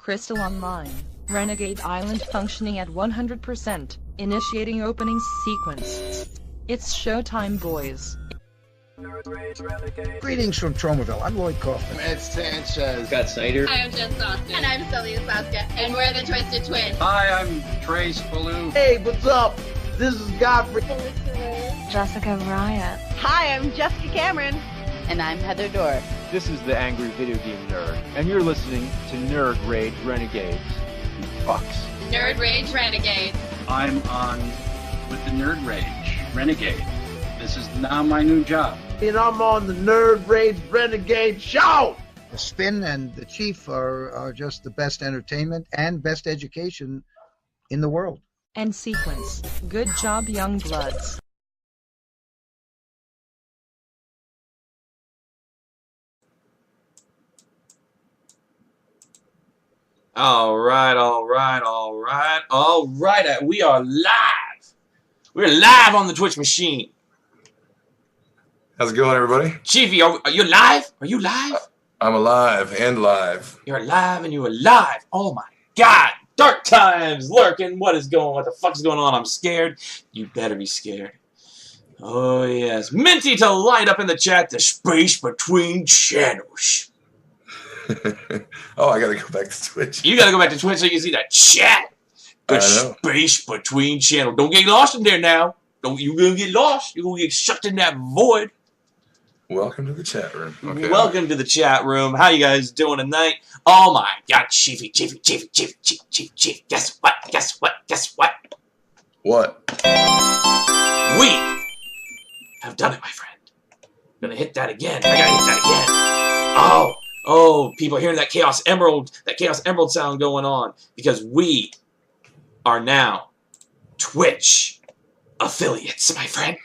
Crystal Online. Renegade Island functioning at 100%. Initiating opening sequence. It's showtime, boys. Greetings from Tromaville. I'm Lloyd Kaufman. Ed Sanchez. Scott Snyder. Hi, I'm Jen Soskin. And I'm Celia Saska. And we're the Twisted Twins. Hi, I'm Trace Ballou. Hey, what's up? This is Godfrey. Jessica Riot. Hi, I'm Jessica Cameron. And I'm Heather Dorr. This is the Angry Video Game Nerd, and you're listening to Nerd Rage Renegades. You fucks. Nerd Rage Renegades. I'm on with the Nerd Rage Renegade. This is now my new job. And I'm on the Nerd Rage Renegade Show! The Spin and the Chief are just the best entertainment and best education in the world. End sequence. Good job, young bloods. All right. We are live. We're live on the Twitch machine. How's it going, everybody? Chiefy, are you live? Are you live? I'm alive and live. You're alive and you're alive. Oh my God. Dark times lurking. What the fuck is going on? I'm scared. You better be scared. Oh yes. Minty to light up in the chat the space between channels. Oh, I gotta go back to Twitch. You gotta go back to Twitch so you can see that chat. The space between channels. Don't get lost in there now. You're gonna get lost. You're gonna get sucked in that void. Welcome to the chat room. Okay. Welcome to the chat room. How you guys doing tonight? Oh my God, Chiefy. Guess what? What? We have done it, my friend. I'm gonna hit that again. I gotta hit that again. Oh, people are hearing that Chaos Emerald sound going on because we are now Twitch affiliates, my friend.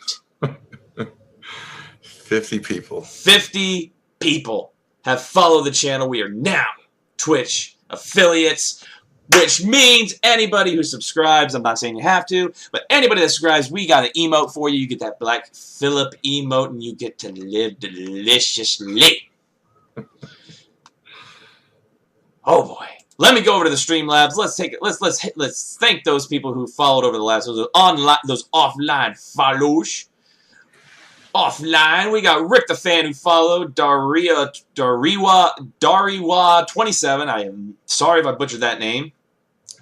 50 people. 50 people have followed the channel. We are now Twitch affiliates, which means anybody who subscribes, I'm not saying you have to, but anybody that subscribes, we got an emote for you. You get that Black Phillip emote, and you get to live deliciously. Oh boy. Let me go over to the Streamlabs. Let's thank those people who followed over the last those offline follows. Offline, we got Rick the Fan who followed, Dariwa 27. I am sorry if I butchered that name.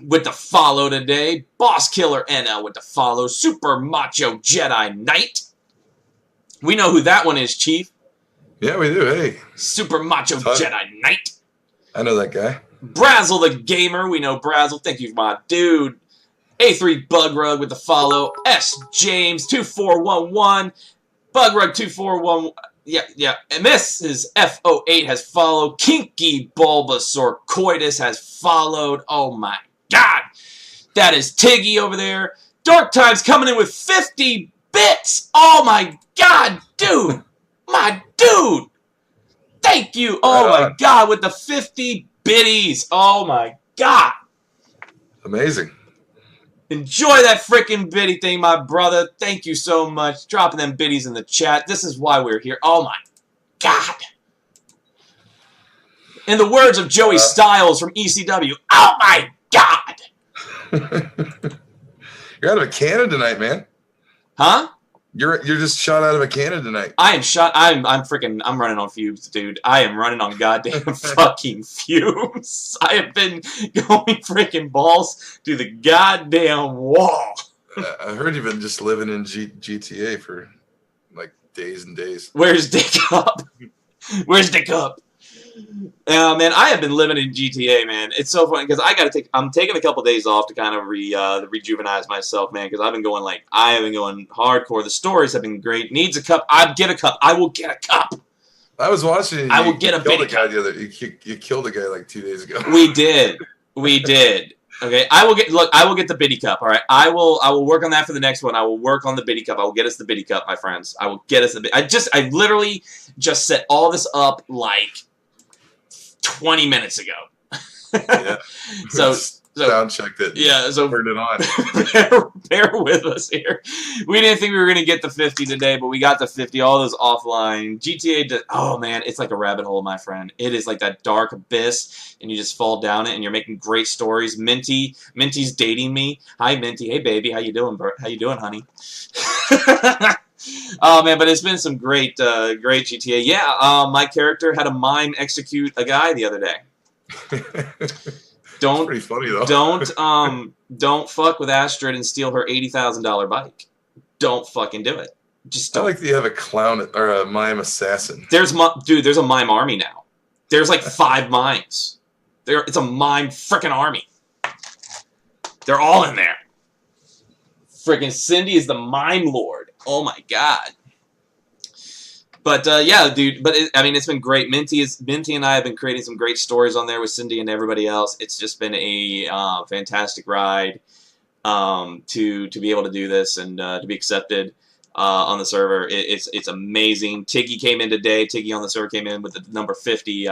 With the follow today, Boss Killer NL with the follow, Super Macho Jedi Knight. We know who that one is, Chief. Yeah, we do. Hey, Super Macho Jedi Knight. I know that guy. Brazzle the Gamer, we know Brazzle. Thank you, my dude. A3 Bugrug with the follow, S James 2411. Bugrug241, yeah, and this is F08 has followed, Kinky Bulbasaur Coitus has followed, oh my God, that is Tiggy over there, Dark Times coming in with 50 bits, oh my God, dude, my dude, thank you, oh my God, with the 50 bitties, oh my God. Amazing. Enjoy that frickin' biddy thing, my brother. Thank you so much. Dropping them biddies in the chat. This is why we're here. Oh, my God. In the words of Joey Styles from ECW, oh, my God. You're out of a cannon tonight, man. Huh? You're just shot out of a cannon tonight. I am shot. I'm running on fumes, dude. I am running on goddamn fucking fumes. I have been going freaking balls to the goddamn wall. I heard you've been just living in GTA for like days and days. Where's Dick Up? Where's Dick Up? Man, I have been living in GTA, man. It's so funny because I'm taking a couple days off to kind of rejuvenate myself, man. Because I have been going hardcore. The stories have been great. Needs a cup. I'll get a cup. I will get a cup. I was watching. I will get a biddy cup. You killed a guy like 2 days ago. We did. Okay, I will get the biddy cup. All right, I will work on that for the next one. I will work on the biddy cup. I will get us the biddy cup, my friends. I will get us the. I literally just set all this up like 20 minutes ago. Yeah. So sound check that. Yeah, so turned it on. bear with us here. We didn't think we were gonna get the 50 today, but we got the 50. All those offline GTA. Oh man, it's like a rabbit hole, my friend. It is like that dark abyss, and you just fall down it, and you're making great stories. Minty's dating me. Hi, Minty. Hey, baby. How you doing, bro? How you doing, honey? Oh man, but it's been some great GTA. Yeah, my character had a mime execute a guy the other day. That's pretty funny though. Don't fuck with Astrid and steal her $80,000 bike. Don't fucking do it. Just don't. I like that you have a clown or a mime assassin. There's a mime army now. There's like 5 mimes. It's a mime frickin' army. They're all in there. Frickin' Cindy is the mime lord. Oh my god. But yeah, dude. But I mean, it's been great. Minty and I have been creating some great stories on there with Cindy and everybody else. It's just been a fantastic ride to be able to do this and to be accepted on the server. It's amazing. Tiggy came in today. Tiggy on the server came in with the number 50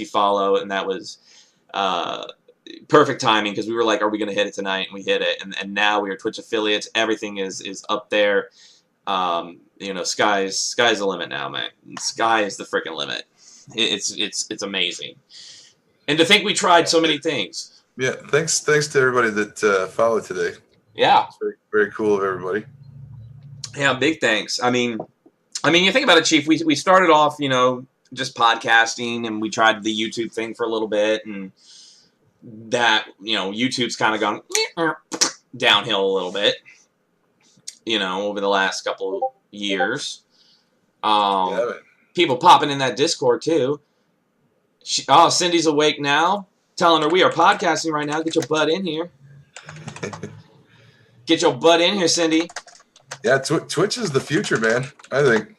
follow, and that was perfect timing because we were like, are we going to hit it tonight? And we hit it, and now we are Twitch affiliates. Everything is up there. You know, sky's the limit now, man. Sky is the freaking limit. It's amazing. And to think we tried so many things. Yeah, thanks to everybody that followed today. Yeah, it's very, very cool of everybody. Yeah, big thanks. I mean, you think about it, Chief. We started off, you know, just podcasting, and we tried the YouTube thing for a little bit, and that, you know, YouTube's kind of gone downhill a little bit, you know, over the last couple years. People popping in that Discord too. Oh, Cindy's awake now, telling her we are podcasting right now. Get your butt in here. Get your butt in here, Cindy. Yeah, Twitch is the future, man. I think.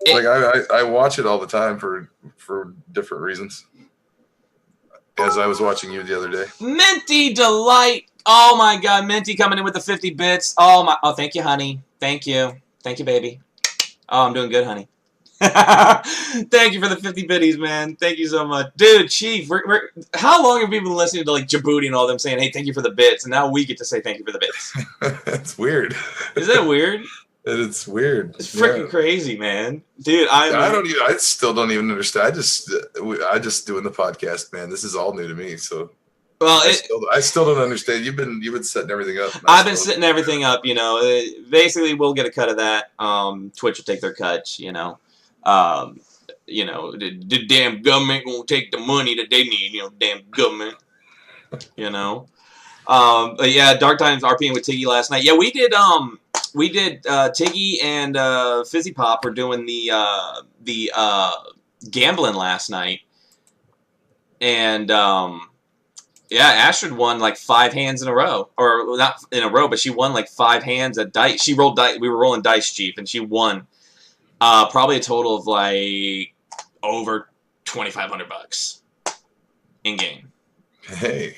I watch it all the time for different reasons. As I was watching you the other day. Minty Delight. Oh my god, Minty coming in with the 50 bits. Oh, thank you, honey. Thank you. Thank you, baby. Oh, I'm doing good, honey. Thank you for the 50 biddies, man. Thank you so much. Dude, Chief, how long have we been listening to like Djibouti and all them saying, hey, thank you for the bits, and now we get to say thank you for the bits. That's weird. Is that weird? It's weird. It's freaking crazy, man. Dude, I still don't even understand. I just doing the podcast, man. This is all new to me, so well, I still don't understand. You've been setting everything up. I've been setting everything up, you know. Basically, we'll get a cut of that. Twitch will take their cuts, you know. You know, the damn government won't take the money that they need, you know, damn government. You know. But yeah, Dark Times RPing with Tiggy last night. Yeah, we did Tiggy and Fizzy Pop were doing the gambling last night. And yeah, Astrid won like 5 hands in a row. Or not in a row, but she won like 5 hands at dice. She rolled dice. We were rolling dice, Chief, and she won probably a total of like over $2,500 in game. Hey,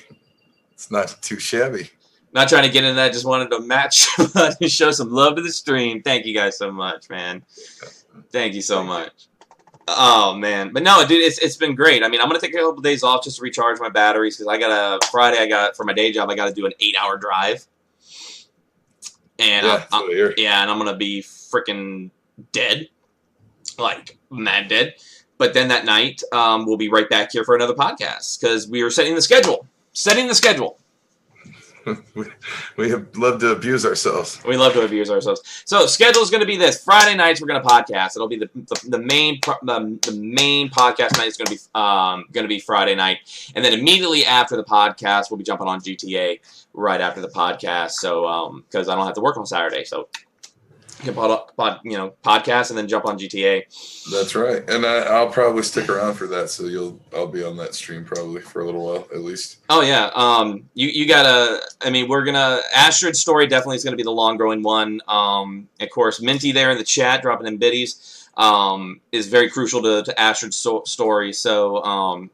it's not too shabby. Not trying to get into that, just wanted to match, show some love to the stream. Thank you guys so much, man. Thank you so much. Oh, man. But no, dude, it's been great. I mean, I'm going to take a couple days off just to recharge my batteries because Friday, for my day job, I got to do an 8-hour drive. And and I'm going to be freaking dead. Like, mad dead. But then that night, we'll be right back here for another podcast because we are setting the schedule. Setting the schedule. We love to abuse ourselves. We love to abuse ourselves. So schedule is going to be this: Friday nights we're going to podcast. It'll be the main podcast night is going to be Friday night, and then immediately after the podcast we'll be jumping on GTA right after the podcast. So because I don't have to work on Saturday, so you can podcast and then jump on GTA. That's right, and I'll probably stick around for that. So I'll be on that stream probably for a little while at least. Oh yeah, you gotta. I mean, we're gonna Astrid's story definitely is gonna be the long growing one. Of course, Minty there in the chat dropping in biddies is very crucial to Astrid's story. So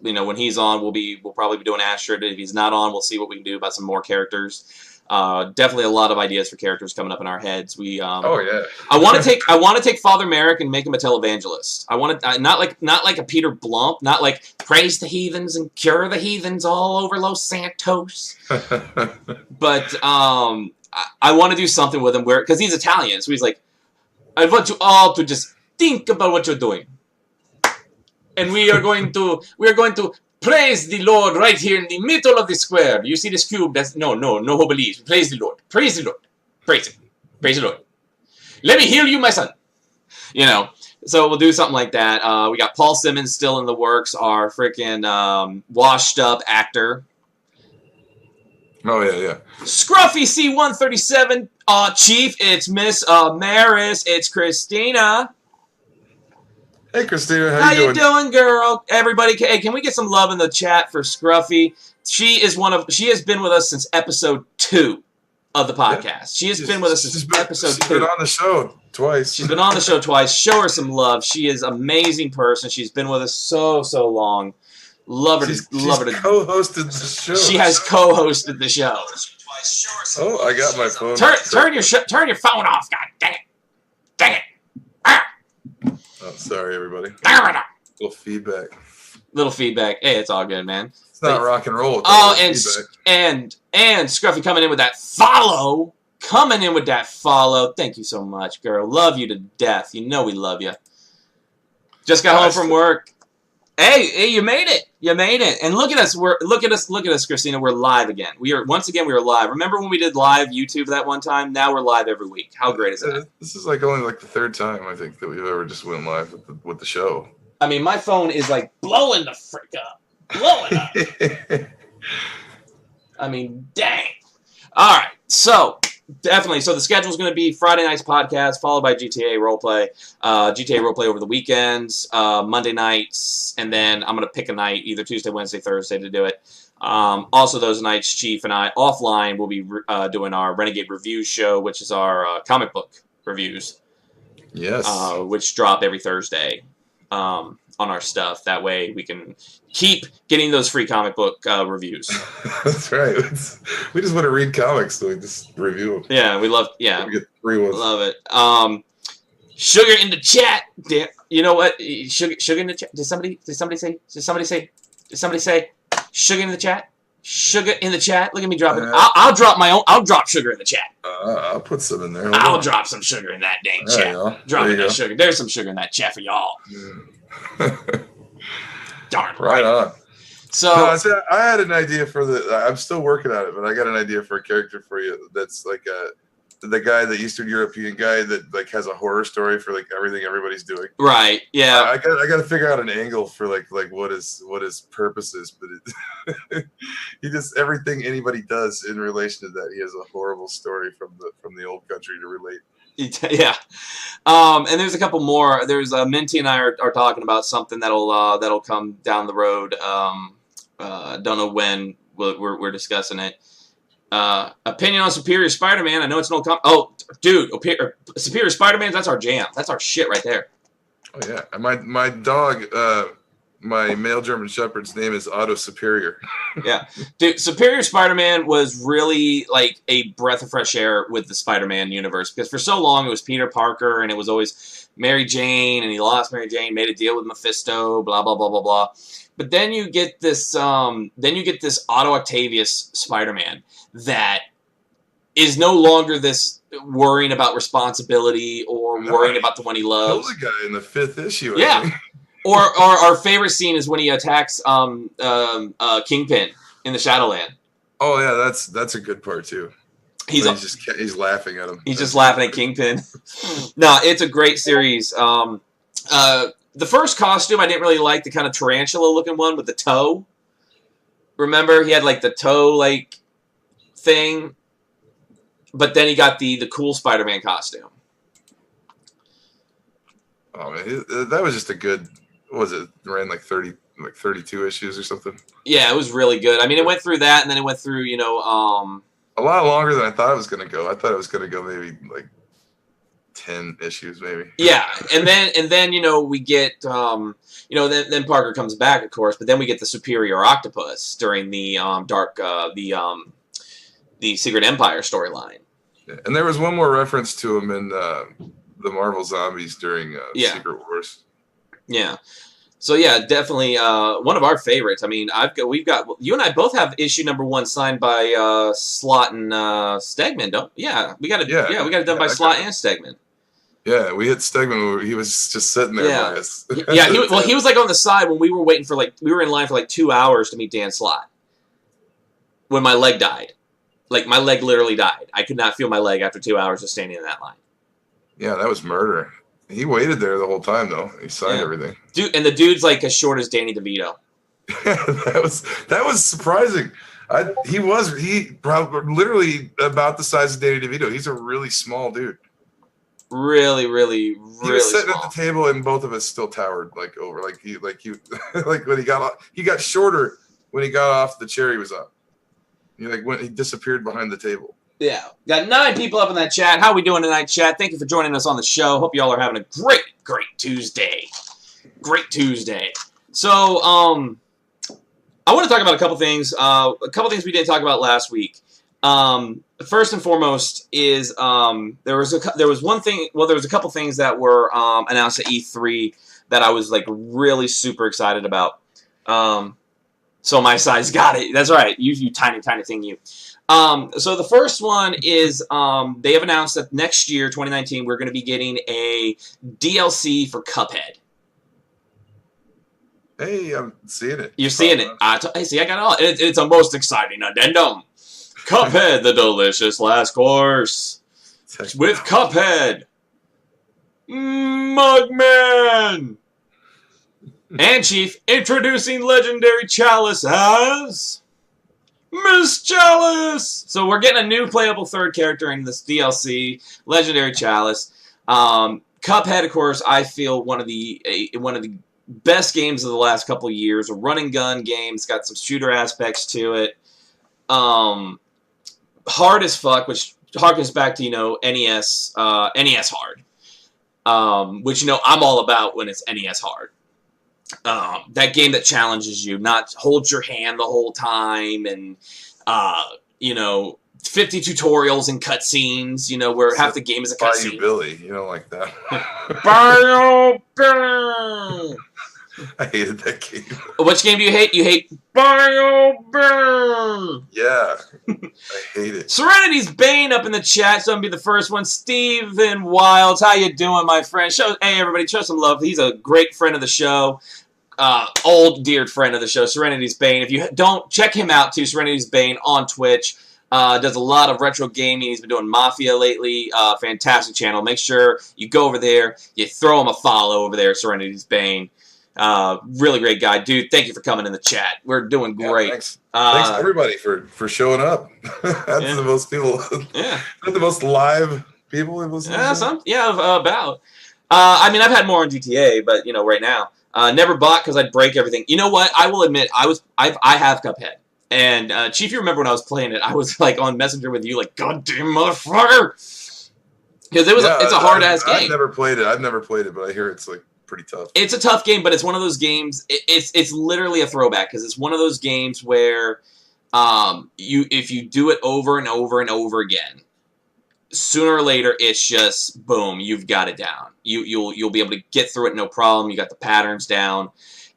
you know, when he's on, we'll probably be doing Astrid. If he's not on, we'll see what we can do about some more characters. Definitely a lot of ideas for characters coming up in our heads. We oh yeah. I want to take Father Merrick and make him a televangelist. I want to not like a Peter Blump, not like praise the heathens and cure the heathens all over Los Santos. But I want to do something with him because he's Italian, so he's like, I want you all to just think about what you're doing, and we are going to praise the Lord right here in the middle of the square. You see this cube? That's no obelisk. Praise the Lord. Praise the Lord. Praise Him. Praise the Lord. Let me heal you, my son. You know. So we'll do something like that. We got Paul Simmons still in the works. Our freaking washed up actor. Oh yeah. Scruffy C137. Chief, it's Miss Maris. It's Christina. Hey, Christina, how you doing, girl? Everybody, hey, can we get some love in the chat for Scruffy? She has been with us since episode 2 of the podcast. Yeah. She has been with us since episode 2. She's been on the show twice. She's been on the show twice. Show her some love. She is an amazing person. She's been with us so long. Love her. She's co-hosted the show. She has co-hosted the show. Oh, I got my phone. Turn your phone off. God dang it. Dang it. Oh, sorry, everybody. Little feedback. Hey, it's all good, man. It's not rock and roll. And Scruffy coming in with that follow. Thank you so much, girl. Love you to death. You know we love you. Just got home from work. Hey, you made it. And look at us. Look at us, Christina. We're live again. We are live. Remember when we did live YouTube that one time? Now we're live every week. How great is that? This is only the third time I think that we've ever just went live with the show. I mean, my phone is blowing the frick up. I mean, dang. All right, so definitely. So the schedule is going to be Friday night's podcast, followed by GTA roleplay. GTA roleplay over the weekends, Monday nights, and then I'm going to pick a night, either Tuesday, Wednesday, Thursday, to do it. Also, those nights, Chief and I offline will be doing our Renegade Review show, which is our comic book reviews. Yes. Which drop every Thursday on our stuff. That way we can keep getting those free comic book reviews. That's right. We just want to read comics, so we just review them. Yeah, we love. Yeah, we get free ones. Love it. Sugar in the chat. You know what? Sugar in the chat. Did somebody say? Sugar in the chat. Sugar in the chat. Look at me dropping. I'll drop my own. I'll drop sugar in the chat. I'll put some in there. I'll drop some sugar in that dang chat. Drop that sugar. There's some sugar in that chat for y'all. Darn right on. So I had an idea for I'm still working on it, but I got an idea for a character for you. That's like the guy, the Eastern European guy that has a horror story for everything everybody's doing. Right. Yeah. I got to figure out an angle for what his purpose is, but he just everything anybody does in relation to that. He has a horrible story from the old country to relate. Yeah, and there's a couple more. There's Minty and I are talking about something that'll come down the road. Don't know when we're discussing it. Opinion on Superior Spider-Man. I know it's an old dude, Superior Spider-Man. That's our jam. That's our shit right there. Oh yeah, my dog. My male German Shepherd's name is Otto Superior. Yeah. Dude, Superior Spider-Man was really like a breath of fresh air with the Spider-Man universe, because for so long it was Peter Parker and it was always Mary Jane, and he lost Mary Jane, made a deal with Mephisto, blah blah blah blah blah. But then you get this Otto Octavius Spider-Man that is no longer this worrying about responsibility or worrying about the one he loves. Killed the guy in the 5th issue. Yeah. Or our favorite scene is when he attacks Kingpin in the Shadowland. Oh yeah, that's a good part too. He's laughing at him. He's just laughing at Kingpin. No, it's a great series. The first costume I didn't really like, the kind of tarantula looking one with the toe. Remember, he had the toe thing, but then he got the cool Spider-Man costume. Oh man, that was just a good. What was it? Ran 32 issues or something. Yeah, it was really good. I mean, it went through that, and then it went through, a lot longer than I thought it was going to go. I thought it was going to go maybe 10 issues, maybe. Yeah, and then we get then Parker comes back, of course, but then we get the Superior Octopus during the the Secret Empire storyline. Yeah. And there was one more reference to him in the Marvel Zombies during Secret Wars. Yeah. So yeah, definitely one of our favorites. I mean, we've got you and I both have issue number 1 signed by Slott and Stegman, don't? Yeah, we got it. Yeah, we got it done by Slott and Stegman. Yeah, we hit Stegman. He was just sitting there by us. Yeah, he was like on the side when we were waiting for we were in line for like 2 hours to meet Dan Slott. When my leg died, like my leg literally died. I could not feel my leg after 2 hours of standing in that line. Yeah, that was murder. He waited there the whole time, though. He signed everything. Dude, and the dude's like as short as Danny DeVito. that was surprising. He probably literally about the size of Danny DeVito. He's a really small dude. Really He was sitting small. at the table, and both of us still towered over. Like when he got shorter when he got off the chair he was up. He disappeared behind the table. Yeah. Got 9 people up in that chat. How we doing tonight, chat? Thank you for joining us on the show. Hope y'all are having a great Tuesday. Great Tuesday. So, I want to talk about a couple things. A couple things we didn't talk about last week. First and foremost is there was a couple things that were announced at E3 that I was like really super excited about. So my size got it. That's right. You tiny thing, you. So the first one is they have announced that next year, 2019, we're going to be getting a DLC for Cuphead. Hey, I'm seeing it. You're seeing it. Hey, see, I got it all. It's a most exciting addendum. Cuphead, the delicious last course. With Cuphead. Mugman. And Chief, introducing Legendary Chalice as Miss Chalice. So we're getting a new playable third character in this DLC, Legendary Chalice. Cuphead, of course, I feel one of the best games of the last couple of years. A run and gun game. It's got some shooter aspects to it. Hard as fuck, which harkens back to NES hard, which I'm all about when it's NES hard. That game that challenges you, not holds your hand the whole time, and 50 tutorials and cutscenes, where half the game is a cutscene. Bayou Billy, you don't like that. Bayou Billy! I hated that game. Which game do you hate? You hate Bayou Billy! Yeah, I hate it. Serenity's Bane up in the chat, so I'm going to be the first one. Steven Wilds, how you doing, my friend? Hey, everybody, show some love. He's a great friend of the show. Old, dear friend of the show, Serenity's Bane. If you don't, check him out, too, Serenity's Bane on Twitch. Does a lot of retro gaming. He's been doing Mafia lately. Fantastic channel. Make sure you go over there. You throw him a follow over there, Serenity's Bane. Really great guy. Dude, thank you for coming in the chat. We're doing great. Thanks everybody for showing up. That's the most people. Yeah. The most live people we've listened to. About. I mean, I've had more on GTA, but right now. Never bought because I'd break everything. You know what? I will admit, I have Cuphead. And Chief, you remember when I was playing it, I was like on Messenger with you, like, goddamn motherfucker. Because it's a hard ass game. I've never played it, but I hear it's like pretty tough. It's a tough game, but it's one of those games. It's literally a throwback because it's one of those games where if you do it over and over and over again, sooner or later it's just boom, you've got it down. You'll be able to get through it no problem. You got the patterns down.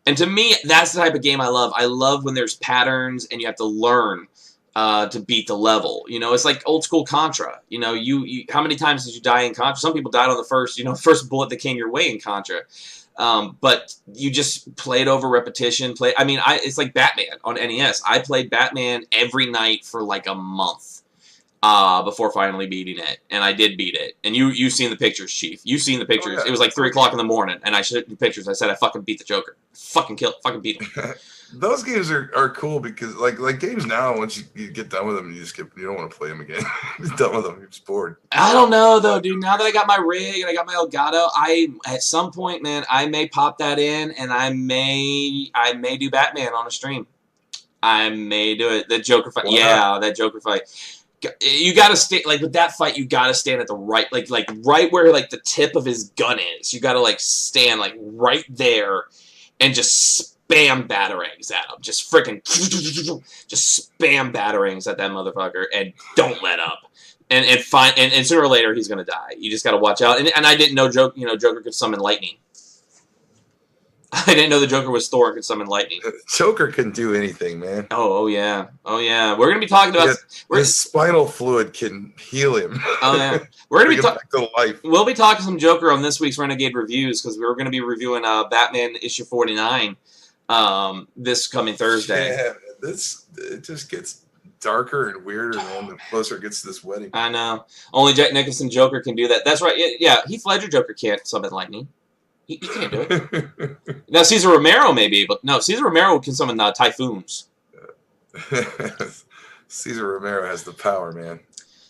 And to me, that's the type of game I love. I love when there's patterns and you have to learn to beat the level. It's like old school Contra. You how many times did you die in Contra? Some people died on the first bullet that came your way in Contra. But you just played over repetition. It's like Batman on NES. I played Batman every night for like a month before finally beating it, and I did beat it. And you've seen the pictures, Chief. You've seen the pictures. Oh, yeah. It was like 3 o'clock in the morning, and I showed you pictures. I said I fucking beat the Joker. Fucking beat him. Those games are cool because like games now, once you get done with them, you don't want to play them again. You're done with them. You're just bored. I don't know though, dude. Now that I got my rig and I got my Elgato, at some point, man, I may pop that in and I may do Batman on a stream. I may do it. The Joker fight. Yeah, that Joker fight. You gotta stay with that fight. You gotta stand at the right, like right where the tip of his gun is. You gotta stand right there, and just spam batarangs at him. Just freaking, just spam batarangs at that motherfucker, and don't let up. And sooner or later he's gonna die. You just gotta watch out. And I didn't know Joker could summon lightning. I didn't know the Joker was Thor and could summon lightning. Joker can do anything, man. Oh yeah. We're gonna be talking about his spinal fluid can heal him. Oh yeah. We're gonna be back to life. We'll be talking some Joker on this week's Renegade reviews because we're gonna be reviewing Batman issue 49 this coming Thursday. Yeah, it just gets darker and weirder, man, the closer it gets to this wedding. I know. Only Jack Nicholson Joker can do that. That's right. Yeah, Heath Ledger Joker can't summon lightning. He can't do it. Now, Cesar Romero may be able. No, Cesar Romero can summon typhoons. Cesar Romero has the power, man.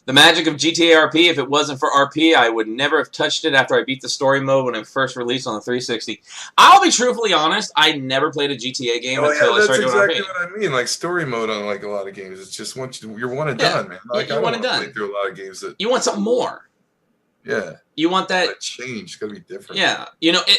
The magic of GTA RP. If it wasn't for RP, I would never have touched it after I beat the story mode when it first released on the 360. I'll be truthfully honest. I never played a GTA game until I started doing RP. That's exactly what I mean. Like story mode on like a lot of games, it's just you're one and done, man. Like you're one and done. Play through a lot of games that you want something more. Yeah. You want that change. It's gotta be different. Yeah.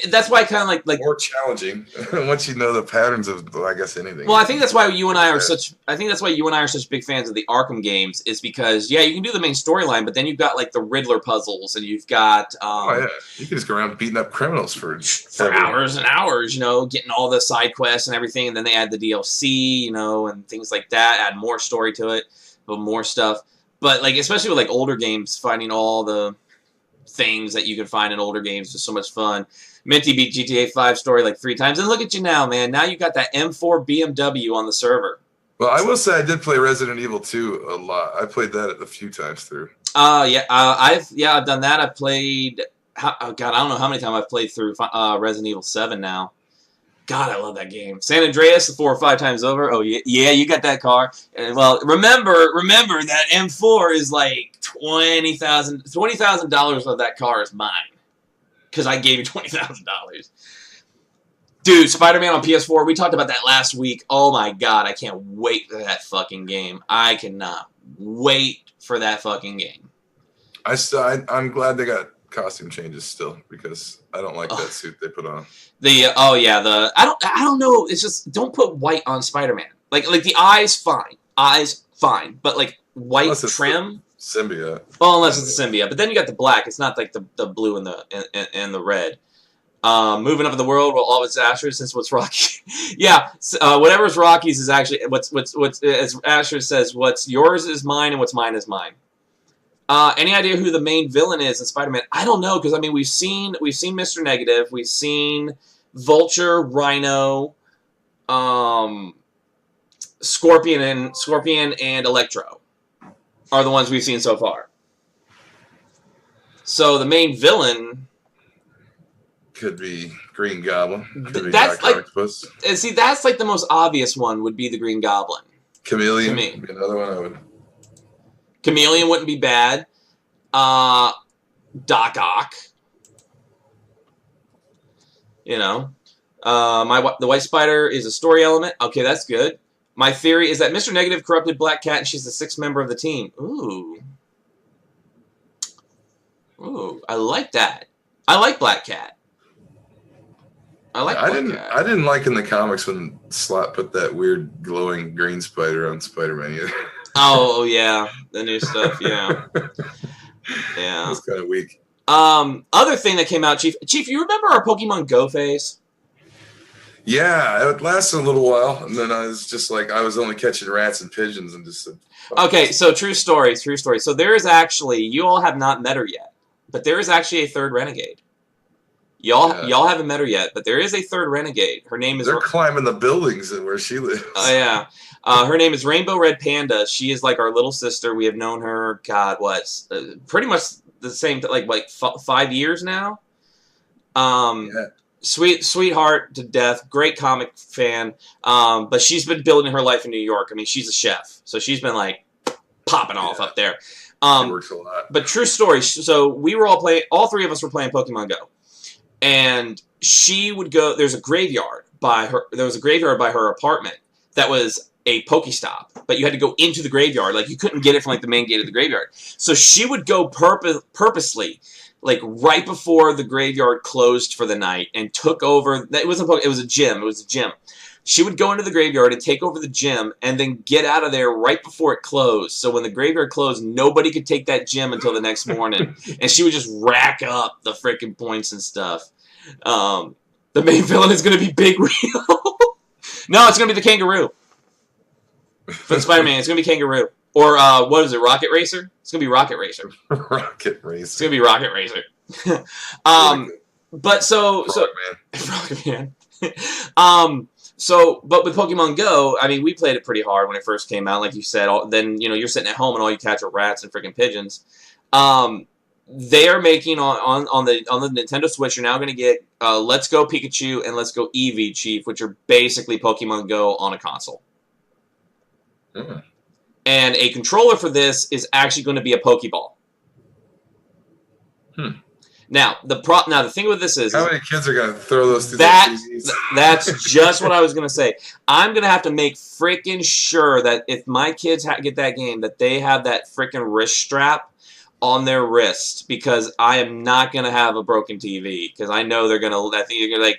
That's why I kind of like more challenging once you know the patterns of, I guess, anything. Well, I think that's why you and I are such. I think that's why you and I are such big fans of the Arkham games. Is because you can do the main storyline, but then you've got like the Riddler puzzles, and you've got. You can just go around beating up criminals for hours and hours. Getting all the side quests and everything, and then they add the DLC, and things like that. Add more story to it, but more stuff. But like, especially with like older games, finding all the things that you can find in older games is so much fun. Minty beat GTA 5 story like 3 times, and look at you now, man. Now you got that M4 BMW on the server. Well, I will say I did play Resident Evil 2 a lot. I played that a few times through. I've done that. I've played. Oh God, I don't know how many times I've played through Resident Evil 7 now. God, I love that game. San Andreas 4 or 5 times over. Oh yeah, you got that car. And, well, remember that M4 is like $20,000 of that car is mine because I gave you $20,000. Dude, Spider-Man on PS4. We talked about that last week. Oh my God, I can't wait for that fucking game. I cannot wait for that fucking game. I'm glad they got costume changes still because I don't like that suit they put on. I don't know. It's just don't put white on Spider-Man. Like the eyes fine, but like white trim. Symbiote. Well, unless it's a symbiote, but then you got the black. It's not like the blue and the red. Moving up in the world, well, all it's Asher since what's Rocky. Yeah, whatever's Rocky's is actually what's as Asher says. What's yours is mine, and what's mine is mine. Any idea who the main villain is in Spider-Man? I don't know, because I mean we've seen Mr. Negative, we've seen Vulture, Rhino, Scorpion and Electro are the ones we've seen so far. So the main villain could be Green Goblin. Could be that's Dr. like Octopus. See, that's like the most obvious one would be the Green Goblin. Chameleon to me. Would be another one I would. Chameleon wouldn't be bad. Doc Ock. The White Spider is a story element. Okay, that's good. My theory is that Mr. Negative corrupted Black Cat and she's the 6th member of the team. Ooh, I like that. I like Black Cat. I didn't like in the comics when Slott put that weird glowing green spider on Spider-Man either. Oh yeah, the new stuff. Yeah, yeah. It's kind of weak. Other thing that came out, Chief. You remember our Pokemon Go phase? Yeah, it lasted a little while, and then I was just like, I was only catching rats and pigeons, and just said, okay. So true story. So there is actually, you all have not met her yet, but there is actually a 3rd Renegade. Y'all haven't met her yet, but there is a 3rd Renegade. Her name is. They're climbing the buildings where she lives. Oh yeah. Her name is Rainbow Red Panda. She is like our little sister. We have known her, God, pretty much the same, like 5 years now. Sweetheart to death. Great comic fan. But she's been building her life in New York. I mean, she's a chef, so she's been like popping off up there. She works a lot. But true story. So we were all playing. All 3 of us were playing Pokemon Go, and she would go. There was a graveyard by her apartment that was a Pokestop, but you had to go into the graveyard. Like you couldn't get it from like the main gate of the graveyard. So she would go purposely, like right before the graveyard closed for the night, and took over. It was a gym. She would go into the graveyard and take over the gym and then get out of there right before it closed. So when the graveyard closed, nobody could take that gym until the next morning. And she would just rack up the freaking points and stuff. The main villain is going to be Big Rio. No, it's going to be the Kangaroo. For Spider-Man, it's going to be Kangaroo. Or, what is it, Rocket Racer? It's going to be Rocket Racer. Rocket Racer. It's going to be Rocket Racer. But Frogman. But with Pokemon Go, I mean, we played it pretty hard when it first came out, like you said. Then, you know, you're sitting at home and all you catch are rats and freaking pigeons. They are making on the Nintendo Switch. You're now going to get Let's Go Pikachu and Let's Go Eevee, Chief, which are basically Pokemon Go on a console. Mm. And a controller for this is actually going to be a Pokeball. Now the thing with this is how many kids are going to throw those through their TVs? That's just what I was going to say. I'm going to have to make freaking sure that if my kids get that game, that they have that freaking wrist strap on their wrist, because I am not going to have a broken TV, because I know they're going to. I think you're going to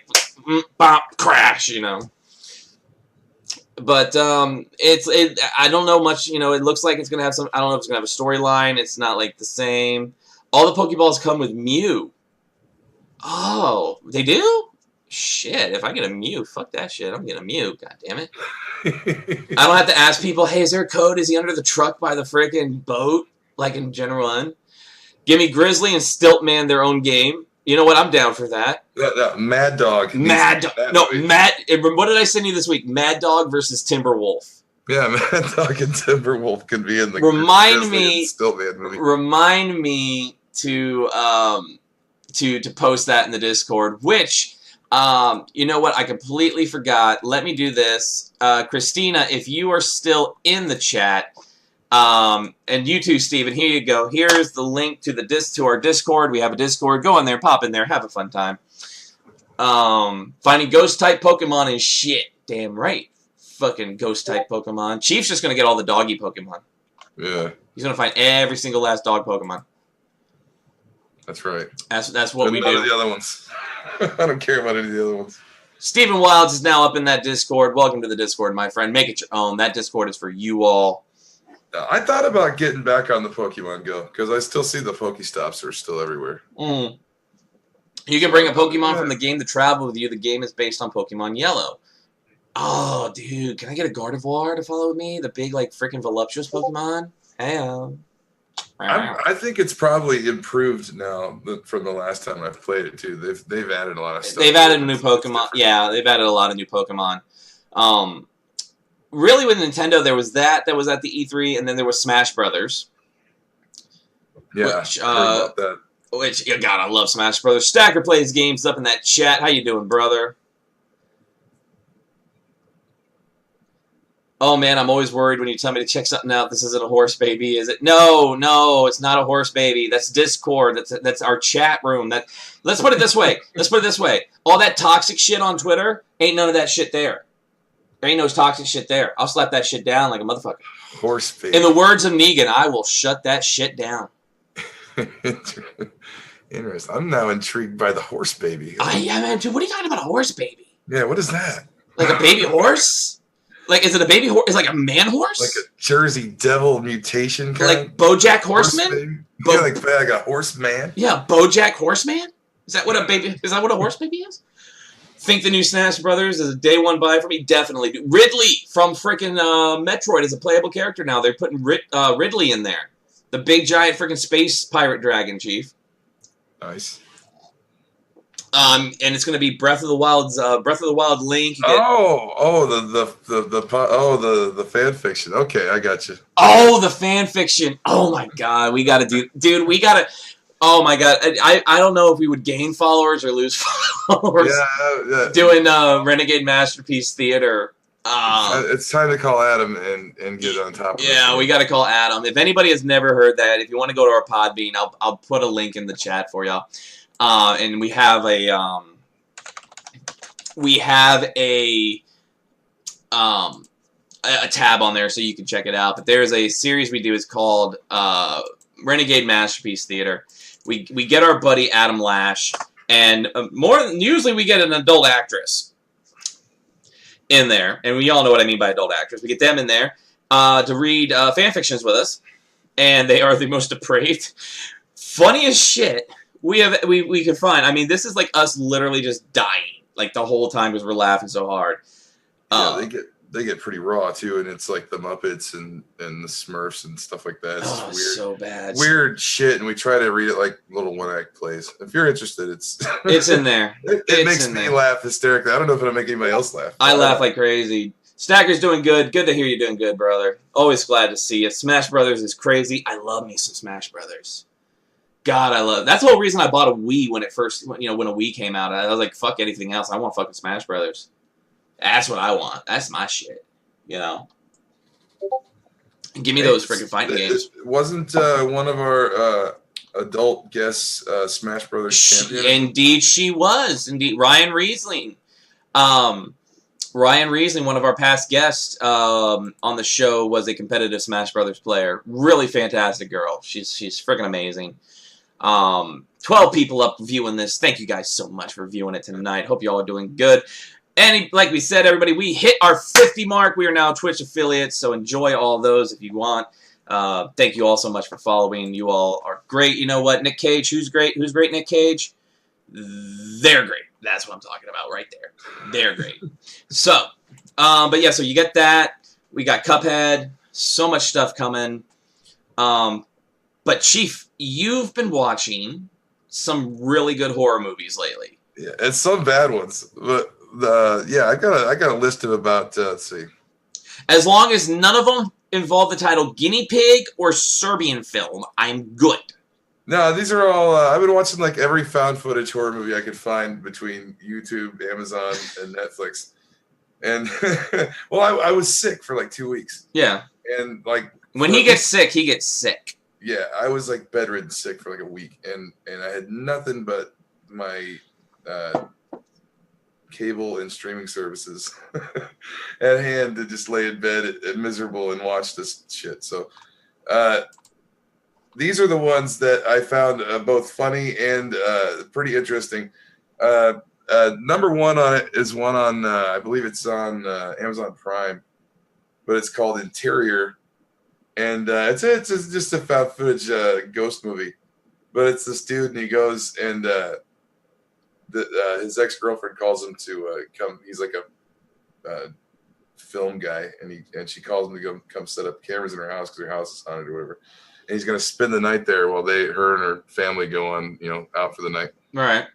like bop, crash, you know. But I don't know much. You know, it looks like it's going to have some. I don't know if it's going to have a storyline. It's not like the same. All the Pokeballs come with Mew. Oh, they do? Shit, if I get a Mew, fuck that shit. I'm getting a Mew, god damn it. I don't have to ask people, hey, is there a code? Is he under the truck by the freaking boat? Like in Gen 1? Give me Grizzly and Stiltman their own game. You know what? I'm down for that. Mad Dog. Mad Dog. No, what did I send you this week? Mad Dog versus Timberwolf. Yeah, Mad Dog and Timberwolf can be in the Remind me to post that in the Discord, which you know what, I completely forgot. Let me do this. Christina, if you are still in the chat, and you too, Steven, here you go. Here's the link to our Discord. We have a Discord. Go on there, pop in there, have a fun time. Finding ghost type Pokemon is shit. Damn right. Fucking ghost type Pokemon. Chief's just gonna get all the doggy Pokemon. Yeah. He's gonna find every single last dog Pokemon. That's right. That's what we do. None of the other ones. I don't care about any of the other ones. Stephen Wilds is now up in that Discord. Welcome to the Discord, my friend. Make it your own. That Discord is for you all. I thought about getting back on the Pokemon Go, because I still see the Pokestops are still everywhere. You can bring a Pokemon from the game to travel with you. The game is based on Pokemon Yellow. Oh, dude, can I get a Gardevoir to follow with me? The big, like, freaking voluptuous Pokemon? Hey, I think it's probably improved now from the last time I've played it too. They've added a lot of stuff. They've added new Pokemon. Yeah, they've added a lot of new Pokemon. Really, with Nintendo, there was that was at the E3, and then there was Smash Brothers. Yeah, about that. Which, God, I love Smash Brothers. Stacker plays games up in that chat. How you doing, brother? Oh, man, I'm always worried when you tell me to check something out. This isn't a horse baby, is it? No, it's not a horse baby. That's Discord. That's our chat room. Let's put it this way. All that toxic shit on Twitter, ain't none of that shit there. There ain't no toxic shit there. I'll slap that shit down like a motherfucker. Horse baby. In the words of Negan, I will shut that shit down. Interesting. I'm now intrigued by the horse baby. Yeah, man, dude, what are you talking about, a horse baby? Yeah, what is that? Like a baby horse? Like, is it a baby horse? Is it like a man horse? Like a Jersey Devil mutation kind? Like BoJack Horseman? Yeah, like a horseman? Yeah, BoJack Horseman? Is that what a horse baby is? Think the new Smash Brothers is a day one buy for me? Definitely. Ridley from frickin' Metroid is a playable character now. They're putting Ridley in there. The big giant frickin' space pirate dragon, Chief. Nice. And it's going to be Breath of the Wild Link. The fan fiction. Okay, I got you. Oh, the fan fiction. Oh my God, we got to do, we got to. Oh my God, I don't know if we would gain followers or lose followers. Yeah. Doing Renegade Masterpiece Theater. It's time to call Adam and get on top of it. Yeah, we got to call Adam. If anybody has never heard that, if you want to go to our Podbean, I'll put a link in the chat for y'all. And we have a tab on there so you can check it out. But there's a series we do. It's called Renegade Masterpiece Theater. We get our buddy Adam Lash, and usually we get an adult actress. in there, and we all know what I mean by adult actors. We get them in there to read fan fictions with us, and they are the most depraved, funniest shit we could find. I mean, this is like us literally just dying like the whole time because we're laughing so hard. Yeah, they get pretty raw too, and it's like the Muppets and the Smurfs and stuff like that. It's weird, so bad, weird shit. And we try to read it like little one-act plays. If you're interested, it's in there. It makes me laugh hysterically. I don't know if it'll make anybody else laugh. I laugh like crazy. Stacker's doing good. Good to hear you're doing good, brother. Always glad to see you. Smash Brothers is crazy. I love me some Smash Brothers. God, I love. That's the whole reason I bought a Wii when it first, when a Wii came out. I was like, fuck anything else. I want fucking Smash Brothers. That's what I want. That's my shit. You know. Give me those freaking fighting games. Wasn't one of our adult guests Smash Brothers champion? Indeed, she was. Indeed, Ryan Riesling. Ryan Riesling, one of our past guests on the show, was a competitive Smash Brothers player. Really fantastic girl. She's freaking amazing. 12 people up viewing this. Thank you guys so much for viewing it tonight. Hope you all are doing good. And like we said, everybody, we hit our 50 mark. We are now Twitch affiliates, so enjoy all those if you want. Thank you all so much for following. You all are great. You know what? Nick Cage, who's great? Who's great, Nick Cage? They're great. That's what I'm talking about right there. They're great. So, but yeah, so you get that. We got Cuphead. So much stuff coming. But Chief, you've been watching some really good horror movies lately. Yeah, and some bad ones. But yeah, I got a list of about let's see. As long as none of them involve the title Guinea Pig or Serbian Film, I'm good. No, these are all. I've been watching like every found footage horror movie I could find between YouTube, Amazon, and Netflix. And well, I was sick for like 2 weeks. Yeah. And like when he gets sick, he gets sick. Yeah, I was like bedridden sick for like a week, and I had nothing but my cable and streaming services at hand to just lay in bed miserable and watch this shit. So these are the ones that I found both funny and pretty interesting. Number one on it is one on I believe it's on Amazon Prime, but it's called Interior, and it's just a found footage ghost movie. But it's this dude, and he goes and his ex-girlfriend calls him to come. He's like a film guy, and she calls him to come set up cameras in her house because her house is haunted or whatever. And he's gonna spend the night there while her and her family go on, out for the night. Right.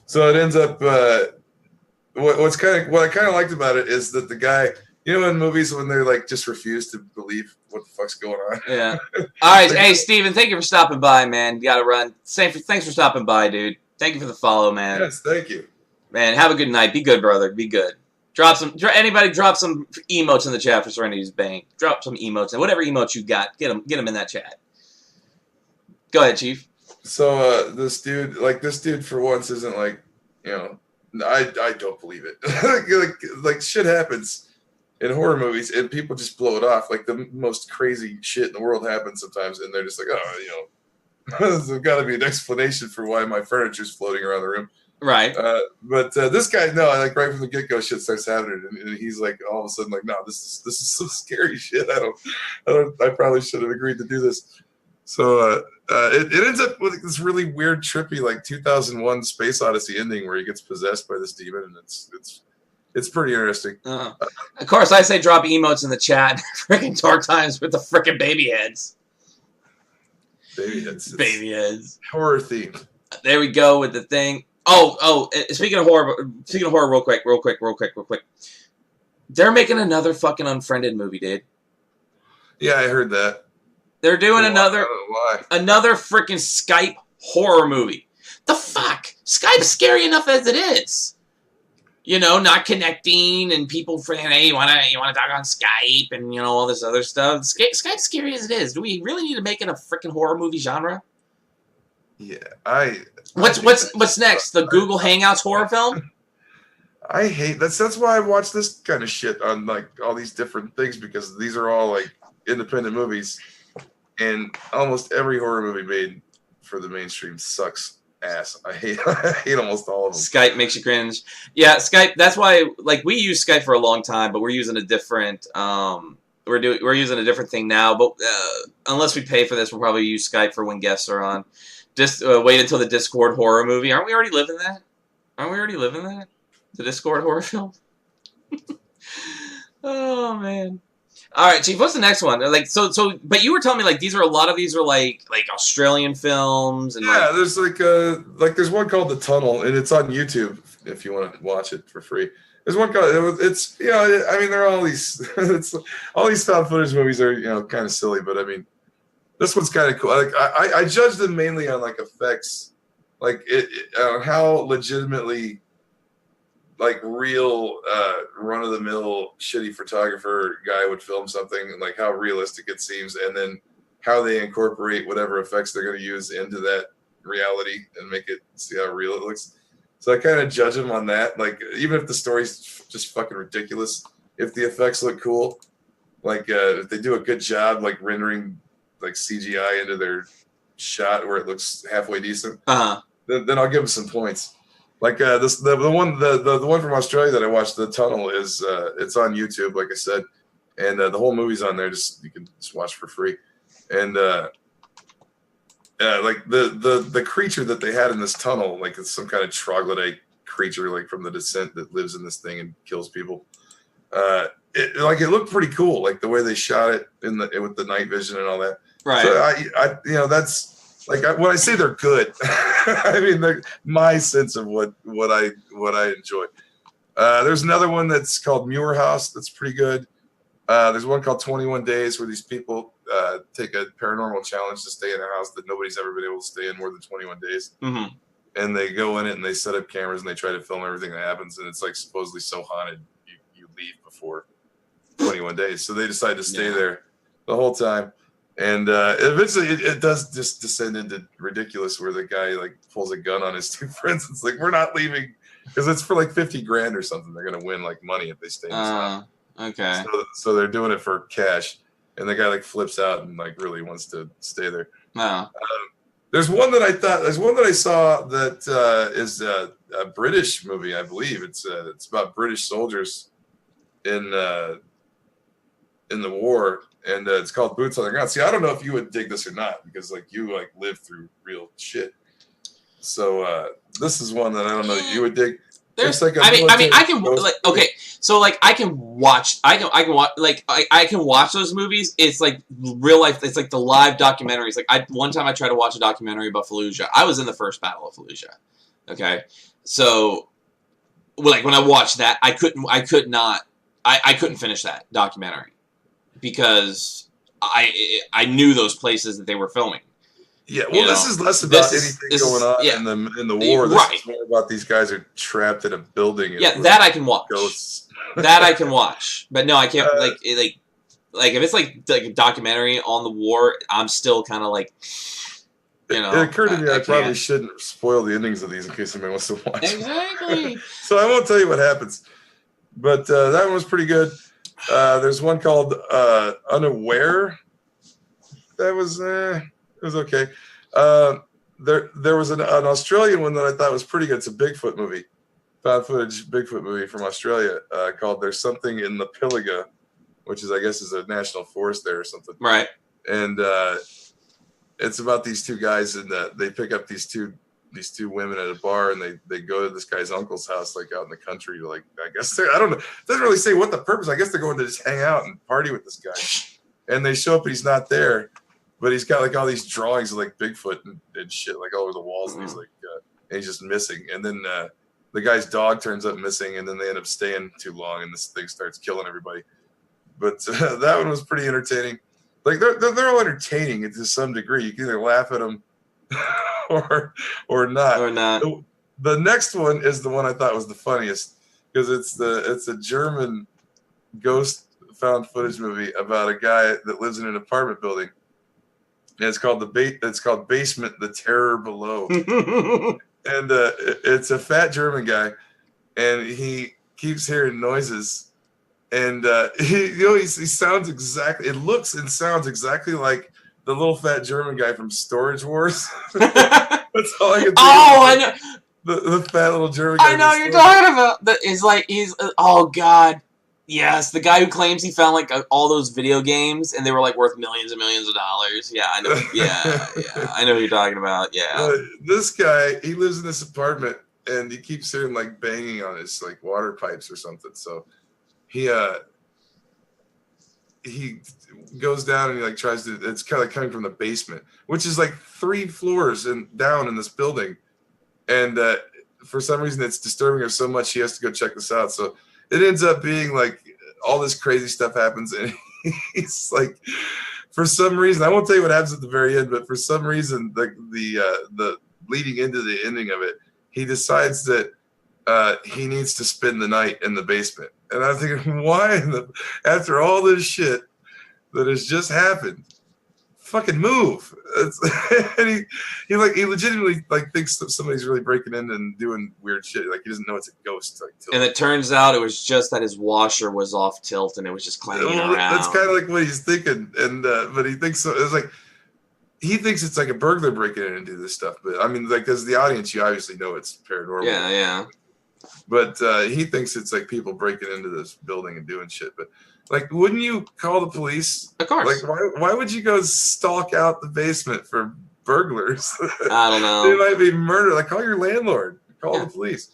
So it ends up. What I kind of liked about it is that the guy, in movies when they're like just refuse to believe what the fuck's going on. Yeah. All right. Hey, Steven, thank you for stopping by, man. You gotta run. Thanks for stopping by, dude. Thank you for the follow, man. Yes, thank you. Man, have a good night. Be good, brother. Be good. Anybody drop some emotes in the chat for Serenity's Bank. Drop some emotes and whatever emotes you got, get them in that chat. Go ahead, Chief. So this dude for once isn't like, I don't believe it. like shit happens in horror movies and people just blow it off. Like the most crazy shit in the world happens sometimes, and they're just like, oh, there's got to be an explanation for why my furniture's floating around the room. Right. But this guy, no, like right from the get-go, shit starts happening, and he's like, all of a sudden, like, no, this is some scary shit. I probably should have agreed to do this. So it ends up with this really weird, trippy, like 2001 Space Odyssey ending where he gets possessed by this demon, and it's pretty interesting. Of course, I say drop emotes in the chat. Freaking dark times with the freaking baby heads. Baby heads. Baby heads. Horror themed. There we go with the thing. Oh, speaking of horror, real quick. They're making another fucking Unfriended movie, dude. Yeah, I heard that. They're doing another freaking Skype horror movie. The fuck? Skype's scary enough as it is. Not connecting and people freaking, hey, you wanna talk on Skype and all this other stuff. Skype's scary as it is. Do we really need to make it a freaking horror movie genre? Yeah, What's next? The Google Hangouts horror film? I hate that's why I watch this kind of shit on like all these different things, because these are all like independent movies, and almost every horror movie made for the mainstream sucks. ass. I hate almost all of them. Skype makes you cringe. Yeah, Skype. That's why, like, we use Skype for a long time, but we're using a different. We're using a different thing now. But unless we pay for this, we'll probably use Skype for when guests are on. Just wait until the Discord horror movie. Aren't we already living that? The Discord horror film. Oh man. All right, Chief. What's the next one? Like, but you were telling me like a lot of these are like Australian films and yeah. There's there's one called The Tunnel, and it's on YouTube if you want to watch it for free. There's one called it's I mean, there are all these all these found footage movies are kind of silly, but I mean, this one's kind of cool. Like I judge them mainly on like effects, like how legitimately like real run-of-the-mill shitty photographer guy would film something, and like how realistic it seems, and then how they incorporate whatever effects they're going to use into that reality and make it see how real it looks. So I kind of judge them on that. Like, even if the story's just fucking ridiculous, if the effects look cool, like if they do a good job like rendering like CGI into their shot where it looks halfway decent, then I'll give them some points. Like the one from Australia that I watched, The Tunnel, is it's on YouTube, like I said, and the whole movie's on there. You can just watch for free, and like the creature that they had in this tunnel, like it's some kind of troglodyte creature, like from the Descent, that lives in this thing and kills people. It looked pretty cool, like the way they shot it with the night vision and all that. Right. So that's. Like when I say they're good, I mean they're my sense of what I enjoy. There's another one that's called Muir House that's pretty good. There's one called 21 Days where these people take a paranormal challenge to stay in a house that nobody's ever been able to stay in more than 21 days. Mm-hmm. And they go in it and they set up cameras and they try to film everything that happens, and it's like supposedly so haunted you leave before 21 days. So they decide to stay there the whole time. And eventually it does just descend into ridiculous where the guy like pulls a gun on his two friends. It's like, we're not leaving, because it's for like $50,000 or something. They're going to win like money if they stay in this house. Okay. So they're doing it for cash. And the guy like flips out and like really wants to stay there. Wow. There's one that I saw that is a British movie, I believe. It's about British soldiers in the war. And it's called Boots on the Ground. See, I don't know if you would dig this or not, because like you like lived through real shit. So this is one that I don't know that you would dig. There's like I can like okay, so like I can watch those movies. It's like real life. It's like the live documentaries. Like one time I tried to watch a documentary about Fallujah. I was in the first battle of Fallujah. Okay, so like when I watched that, I couldn't finish that documentary, because I knew those places that they were filming. Yeah, well, this is less about anything going on in the war. This is more about these guys are trapped in a building. Yeah, that I can watch. Ghosts. That I can watch, but no, I can't. Like if it's like a documentary on the war, I'm still kind of like, It occurred to me I probably shouldn't spoil the endings of these in case somebody wants to watch. Exactly. So I won't tell you what happens, but that one was pretty good. There's one called Unaware. That was it was okay. There was an Australian one that I thought was pretty good. It's a Bigfoot movie, found footage Bigfoot movie from Australia called "There's Something in the Pilliga," which is, I guess, is a national forest there or something. Right. And it's about these two guys, and they pick up these two women at a bar, and they go to this guy's uncle's house, like out in the country. Like, I guess I don't know. It doesn't really say what the purpose. I guess they're going to just hang out and party with this guy. And they show up and he's not there, but he's got like all these drawings of like Bigfoot and shit like all over the walls, and he's like, and he's just missing. And then the guy's dog turns up missing, and then they end up staying too long, and this thing starts killing everybody. But that one was pretty entertaining. Like they're all entertaining to some degree. You can either laugh at them or not. Or not. The next one is the one I thought was the funniest, because it's a German ghost found footage movie about a guy that lives in an apartment building. And it's called Basement: The Terror Below. And it's a fat German guy, and he keeps hearing noises. And he sounds exactly. It looks and sounds exactly like the little fat German guy from Storage Wars. That's all I can think I of. know. The fat little German guy. I know you're talking about. He's oh god, yes, the guy who claims he found like all those video games and they were like worth millions and millions of dollars. Yeah, I know. Yeah, I know who you're talking about. Yeah. This guy, he lives in this apartment and he keeps hearing like banging on his like water pipes or something. So he goes down and he like tries to. It's kind of like coming from the basement, which is like 3 floors and down in this building. And for some reason, it's disturbing her so much, she has to go check this out. So it ends up being like all this crazy stuff happens. And he's like, for some reason, I won't tell you what happens at the very end, but for some reason, the leading into the ending of it, he decides that he needs to spend the night in the basement. And I'm thinking, why? After all this shit that has just happened, fucking move. And he legitimately like thinks that somebody's really breaking in and doing weird shit. Like he doesn't know it's a ghost. Like, and it turns out it was just that his washer was off tilt and it was just clanging around. That's kind of like what he's thinking. And but he thinks so. It's like he thinks it's like a burglar breaking in and do this stuff. But I mean, like as the audience, you obviously know it's paranormal. Yeah. But he thinks it's like people breaking into this building and doing shit. But like, wouldn't you call the police? Of course. Like, why would you go stalk out the basement for burglars? I don't know. They might be murdered. Like, call your landlord. Call the police.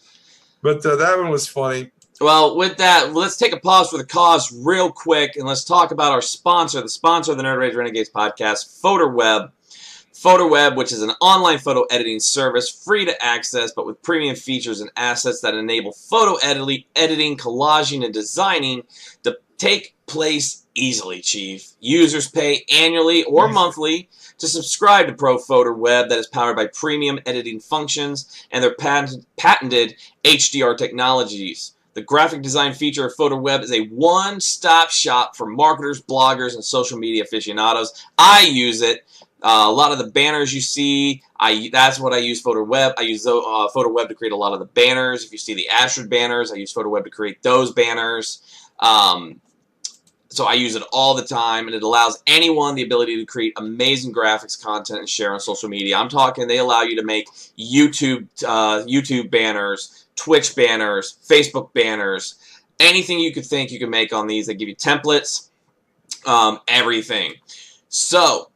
But that one was funny. Well, with that, let's take a pause for the cause real quick, and let's talk about our sponsor, the sponsor of the Nerd Rage Renegades podcast, PhotoWeb. PhotoWeb, which is an online photo editing service, free to access, but with premium features and assets that enable photo editing, collaging, and designing to take place easily, Chief. Users pay annually or monthly to subscribe to Pro PhotoWeb that is powered by premium editing functions and their patented HDR technologies. The graphic design feature of PhotoWeb is a one-stop shop for marketers, bloggers, and social media aficionados. I use it. A lot of the banners you see, that's what I use PhotoWeb. I use PhotoWeb to create a lot of the banners. If you see the Astrid banners, I use PhotoWeb to create those banners. So I use it all the time, and it allows anyone the ability to create amazing graphics content and share on social media. I'm talking they allow you to make YouTube banners, Twitch banners, Facebook banners, anything you could think you can make on these. They give you templates, everything. So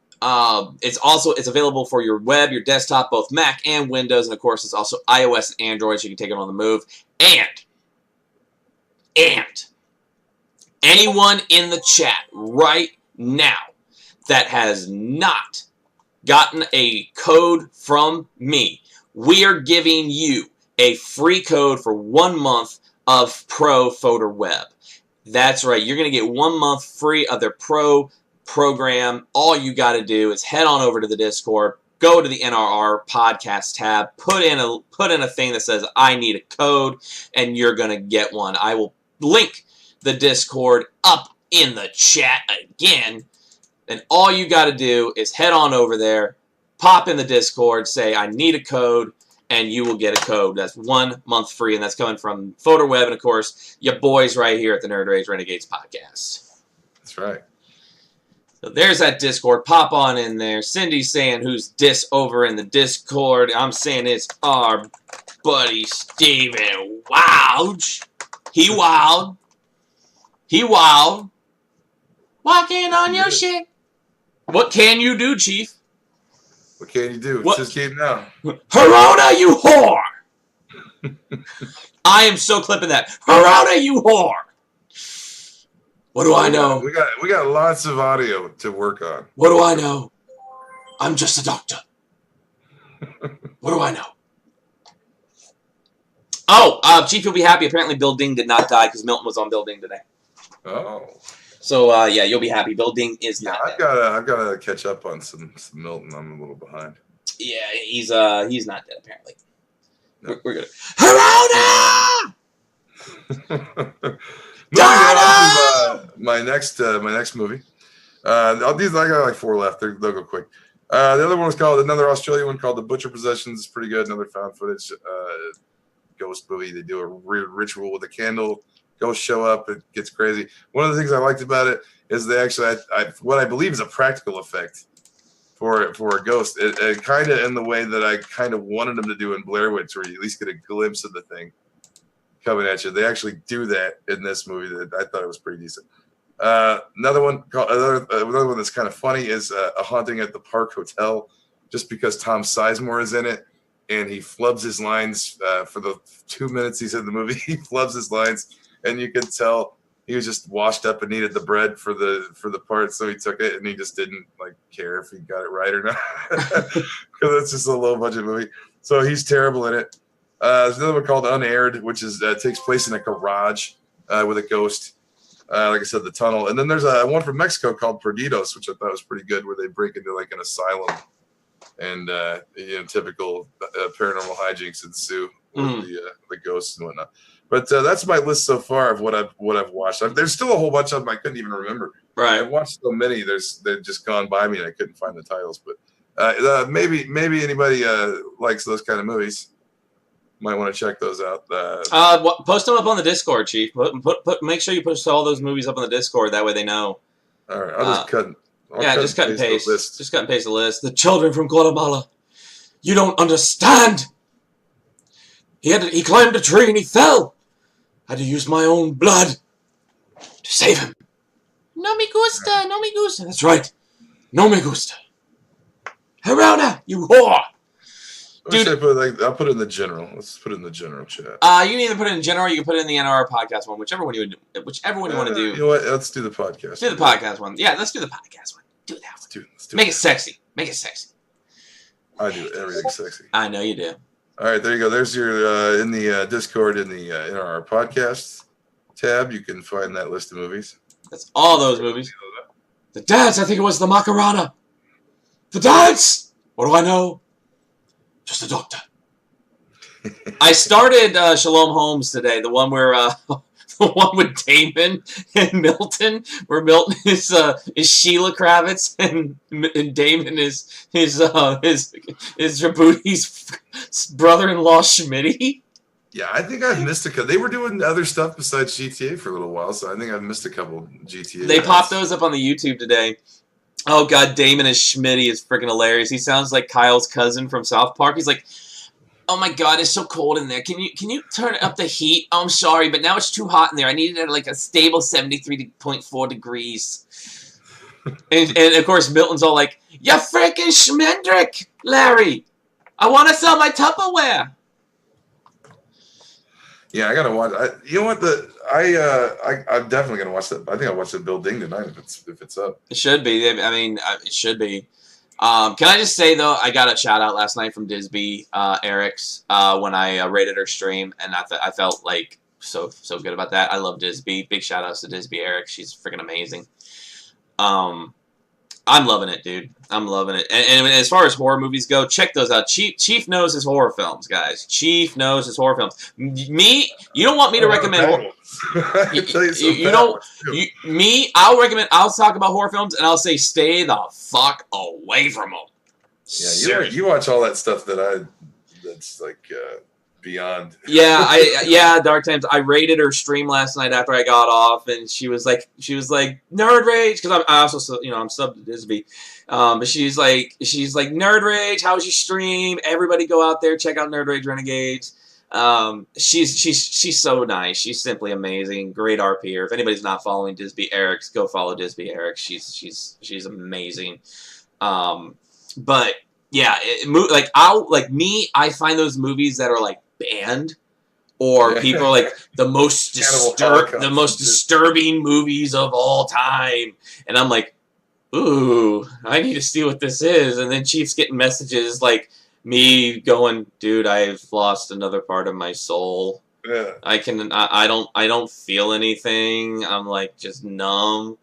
it's available for your web, your desktop, both Mac and Windows, and of course it's also iOS and Android, so you can take it on the move. And anyone in the chat right now that has not gotten a code from me, we are giving you a free code for 1 month of Pro PhotoWeb. That's right, you're going to get 1 month free of their Pro program. All you got to do is head on over to the Discord, go to the NRR podcast tab, put in a thing that says I need a code, and you're going to get one. I will link the Discord up in the chat again, and all you got to do is head on over there, pop in the Discord, say I need a code, and you will get a code. That's 1 month free, and that's coming from PhotoWeb, and of course, your boys right here at the Nerd Rage Renegades podcast. That's right. So there's that Discord. Pop on in there. Cindy's saying who's over in the Discord. I'm saying it's our buddy Steven Wouch. He wild. He wild. Walking on your shit. What can you do, Chief? What can you do? What? It's this game now. Harona, you whore! I am so clipping that. Harona, you whore! What do I know? We got lots of audio to work on. What do I know? I'm just a doctor. What do I know? Oh, Chief, you'll be happy. Apparently, Bill Ding did not die because Milton was on Bill Ding today. Oh. So yeah, you'll be happy. Bill Ding is not dead. I've gotta catch up on some Milton. I'm a little behind. Yeah, he's not dead apparently. No. We're good. Harona! Moving on to my next movie. These I got like 4 left. They'll go quick. The other one was called another Australian one called The Butcher Possessions. It's pretty good. Another found footage ghost movie. They do a ritual with a candle. Ghosts show up. It gets crazy. One of the things I liked about it is they actually what I believe is a practical effect for a ghost. It kind of in the way that I kind of wanted them to do in Blair Witch, where you at least get a glimpse of the thing coming at you. They actually do that in this movie. That I thought it was pretty decent. Another one that's kind of funny is A Haunting at the Park Hotel, just because Tom Sizemore is in it and he flubs his lines for the 2 minutes he's in the movie. He flubs his lines, and you could tell he was just washed up and needed the bread for the part, so he took it and he just didn't like care if he got it right or not, because it's just a low budget movie. So he's terrible in it. There's another one called Unaired, which is takes place in a garage with a ghost. Like I said, the tunnel. And then there's one from Mexico called Perdidos, which I thought was pretty good, where they break into like an asylum, and typical paranormal hijinks ensue with the ghosts and whatnot. But that's my list so far of what I've watched. There's still a whole bunch of them I couldn't even remember. Right. I've watched so many. They've just gone by me and I couldn't find the titles. But maybe anybody likes those kind of movies. Might want to check those out. Post them up on the Discord, Chief. Make sure you post all those movies up on the Discord. That way they know. All right, I'll just cut. Just cut and paste. Just cut and paste the list. The children from Guatemala. You don't understand. He climbed a tree and he fell. I had to use my own blood to save him. No me gusta, no me gusta. That's right. No me gusta. Gerona, you whore. Dude, I'll put it in the general. Let's put it in the general chat. You can either put it in general or you can put it in the NR podcast one, whichever one you want to do. You know what? Let's do the podcast. Do the podcast one. Yeah, let's do the podcast one. Do that one. Let's do Make it sexy. Make it sexy. I do everything sexy. I know you do. All right, there you go. There's your in the Discord in the NR podcast tab. You can find that list of movies. That's all those movies. The dance. I think it was the Macarena. The dance. What do I know? Just a doctor. I started Shalom Holmes today, the one where the one with Damon and Milton, where Milton is Sheila Kravitz and Damon is Djibouti's brother-in-law Schmitty. Yeah, I think I've missed a couple. They were doing other stuff besides GTA for a little while, so I think I've missed a couple GTA. They popped those up on the YouTube today. Oh god, Damon as Schmitty is freaking hilarious. He sounds like Kyle's cousin from South Park. He's like, "Oh my god, it's so cold in there. Can you turn up the heat? Oh, I'm sorry, but now it's too hot in there. I need it at like a stable 73.4 degrees." and of course Milton's all like, "You freaking Schmendrick, Larry. I want to sell my Tupperware." Yeah, I gotta watch. You know what? I'm definitely gonna watch that. I think I'll watch the Bill Ding tonight if it's up. It should be. I mean, it should be. Can I just say though, I got a shout out last night from Disby Eric's when I rated her stream, and I felt like so good about that. I love Disby. Big shout outs to Disby Eric. She's freaking amazing. I'm loving it, dude. I'm loving it. And as far as horror movies go, check those out. Chief knows his horror films, guys. Chief knows his horror films. Me, you don't want me to recommend. I'll recommend. I'll talk about horror films, and I'll say stay the fuck away from them. Yeah, you watch all that stuff that's like beyond. Yeah, Dark Times. I rated her stream last night after I got off, and she was like Nerd Rage, because I also I'm subbed to Disby, but she's like Nerd Rage. How was your stream? Everybody go out there, check out Nerd Rage Renegades. She's so nice. She's simply amazing. Great RPer. If anybody's not following Disby Eric's, go follow Disby Eric. She's amazing. But yeah, I find those movies that are like banned, or people are like the most disturbing movies of all time, and I'm like, ooh, I need to see what this is. And then Chief's getting messages like me going, dude, I've lost another part of my soul. Yeah. I don't feel anything. I'm like just numb.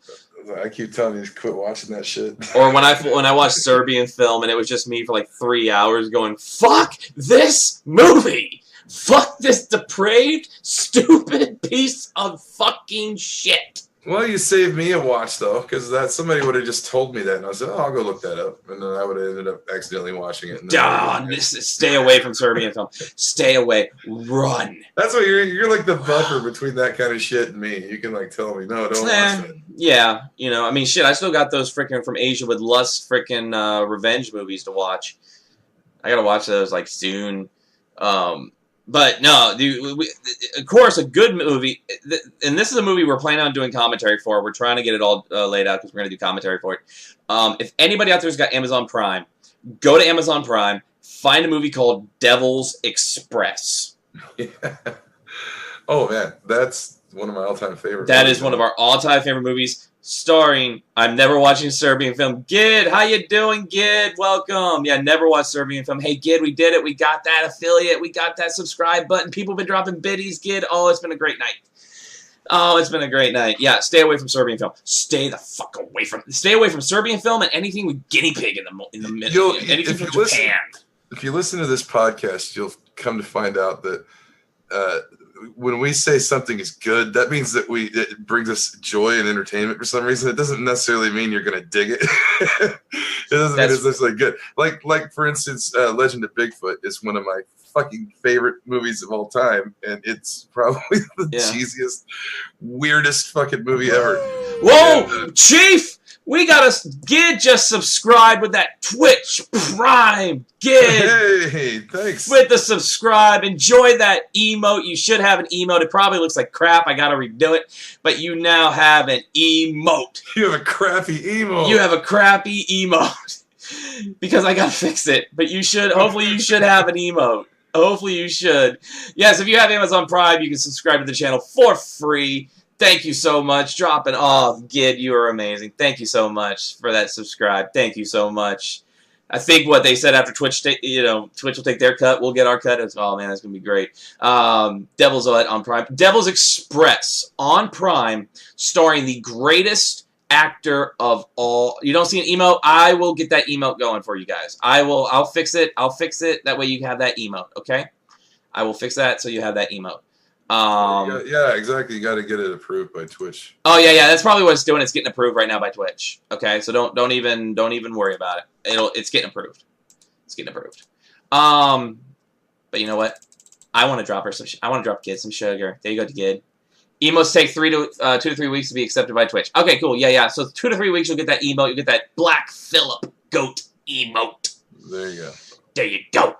I keep telling you to quit watching that shit. Or when I watched Serbian film and it was just me for like 3 hours going, fuck this movie! Fuck this depraved, stupid piece of fucking shit! Well, you saved me a watch though, because that somebody would have just told me that, and I said, "Oh, I'll go look that up," and then I would have ended up accidentally watching it. Stay away from Serbian film. Stay away. Run. That's what you're like the buffer between that kind of shit and me. You can like tell me, no, don't watch that. Yeah, you know, I mean, shit. I still got those freaking From Asia with Lust freaking revenge movies to watch. I gotta watch those like soon. But no, dude, of course, a good movie, and this is a movie we're planning on doing commentary for. We're trying to get it all laid out because we're going to do commentary for it. If anybody out there's got Amazon Prime, go to Amazon Prime, find a movie called Devil's Express. Yeah. Oh, man, that's one of my all-time favorite That movies. is one of our all-time favorite movies. Starring, I'm never watching Serbian film. Gid, how you doing, Gid? Welcome. Yeah, never watched Serbian film. Hey, Gid, we did it. We got that affiliate. We got that subscribe button. People have been dropping biddies, Gid. Oh, it's been a great night. Oh, it's been a great night. Yeah, stay away from Serbian film. Stay the fuck away from. Stay away from Serbian film and anything with guinea pig in the middle. Anything from Japan. If you listen to this podcast, you'll come to find out that when we say something is good, that means that it brings us joy and entertainment for some reason. It doesn't necessarily mean you're going to dig it. It doesn't mean it's necessarily good. Like for instance, Legend of Bigfoot is one of my fucking favorite movies of all time, and it's probably the cheesiest, weirdest fucking movie ever. Whoa, Chief! We got a Gid just subscribed with that Twitch Prime. Gid! Hey, thanks. With the subscribe. Enjoy that emote. You should have an emote. It probably looks like crap. I gotta redo it. But you now have an emote. You have a crappy emote. You have a crappy emote. Because I gotta fix it. But you should, hopefully you should have an emote. Hopefully you should. Yes, if you have Amazon Prime, you can subscribe to the channel for free. Thank you so much. Drop it off. Gid, you are amazing. Thank you so much for that subscribe. Thank you so much. I think what they said after Twitch, Twitch will take their cut. We'll get our cut. Oh, man, that's going to be great. Devil's on Prime. Devil's Express on Prime, starring the greatest actor of all. You don't see an emote? I will get that emote going for you guys. I'll fix it. I'll fix it. That way you have that emote, okay? I will fix that so you have that emote. Yeah, exactly. You got to get it approved by Twitch. Oh yeah. That's probably what it's doing. It's getting approved right now by Twitch. Okay, so don't even worry about it. It's getting approved. It's getting approved. But you know what? I want to drop her some. I want to drop Gid some sugar. There you go, Gid. Emotes take 2 to 3 weeks to be accepted by Twitch. Okay, cool. Yeah. So 2 to 3 weeks, you'll get that emote. You'll get that Black Phillip goat emote. There you go. There you go.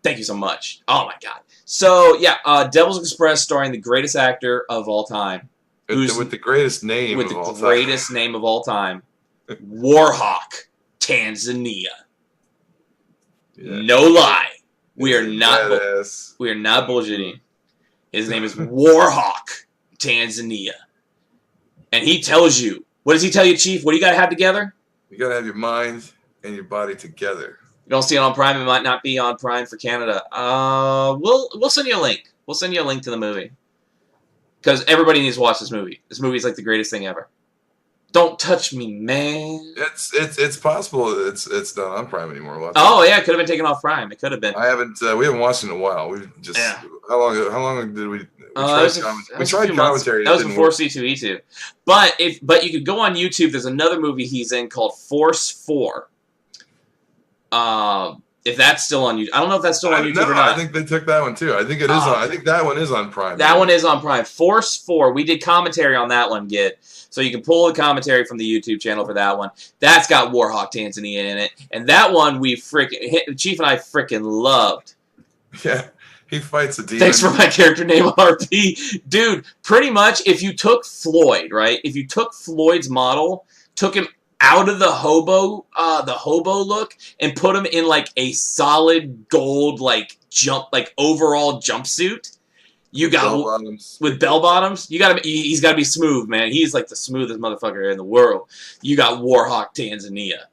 Thank you so much. Oh my god. So yeah, Devil's Express, starring the greatest actor of all time, with the greatest name of all time. With the greatest name of all time, Warhawk, Tanzania. Yeah. No lie, we are not bullshitting. His name is Warhawk, Tanzania, and he tells you. What does he tell you, Chief? What do you got to have together? You got to have your mind and your body together. You don't see it on Prime. It might not be on Prime for Canada. We'll send you a link. We'll send you a link to the movie because everybody needs to watch this movie. This movie is like the greatest thing ever. Don't touch me, man. It's possible it's not on Prime anymore. Oh yeah, it could have been taken off Prime. It could have been. I haven't. We haven't watched it in a while. We've just. Yeah. How long did we? We tried commentary. That was before C2E2. But you could go on YouTube. There's another movie he's in called Force 4. If that's still on YouTube, I don't know if that's still on YouTube or not. I think they took that one too. I think it is on. I think that one is on Prime. That one is on Prime. Force 4. We did commentary on that one, Gid. So you can pull the commentary from the YouTube channel for that one. That's got Warhawk Tanzania in it, and that one Chief and I freaking loved. Yeah, he fights a demon. Thanks for my character name, RP, dude. Pretty much, if you took Floyd, right? If you took Floyd's model, took him out of the hobo look and put him in like a solid gold overall jumpsuit. You got with bell bottoms. He's got to be smooth, man. He's like the smoothest motherfucker in the world. You got Warhawk Tanzania.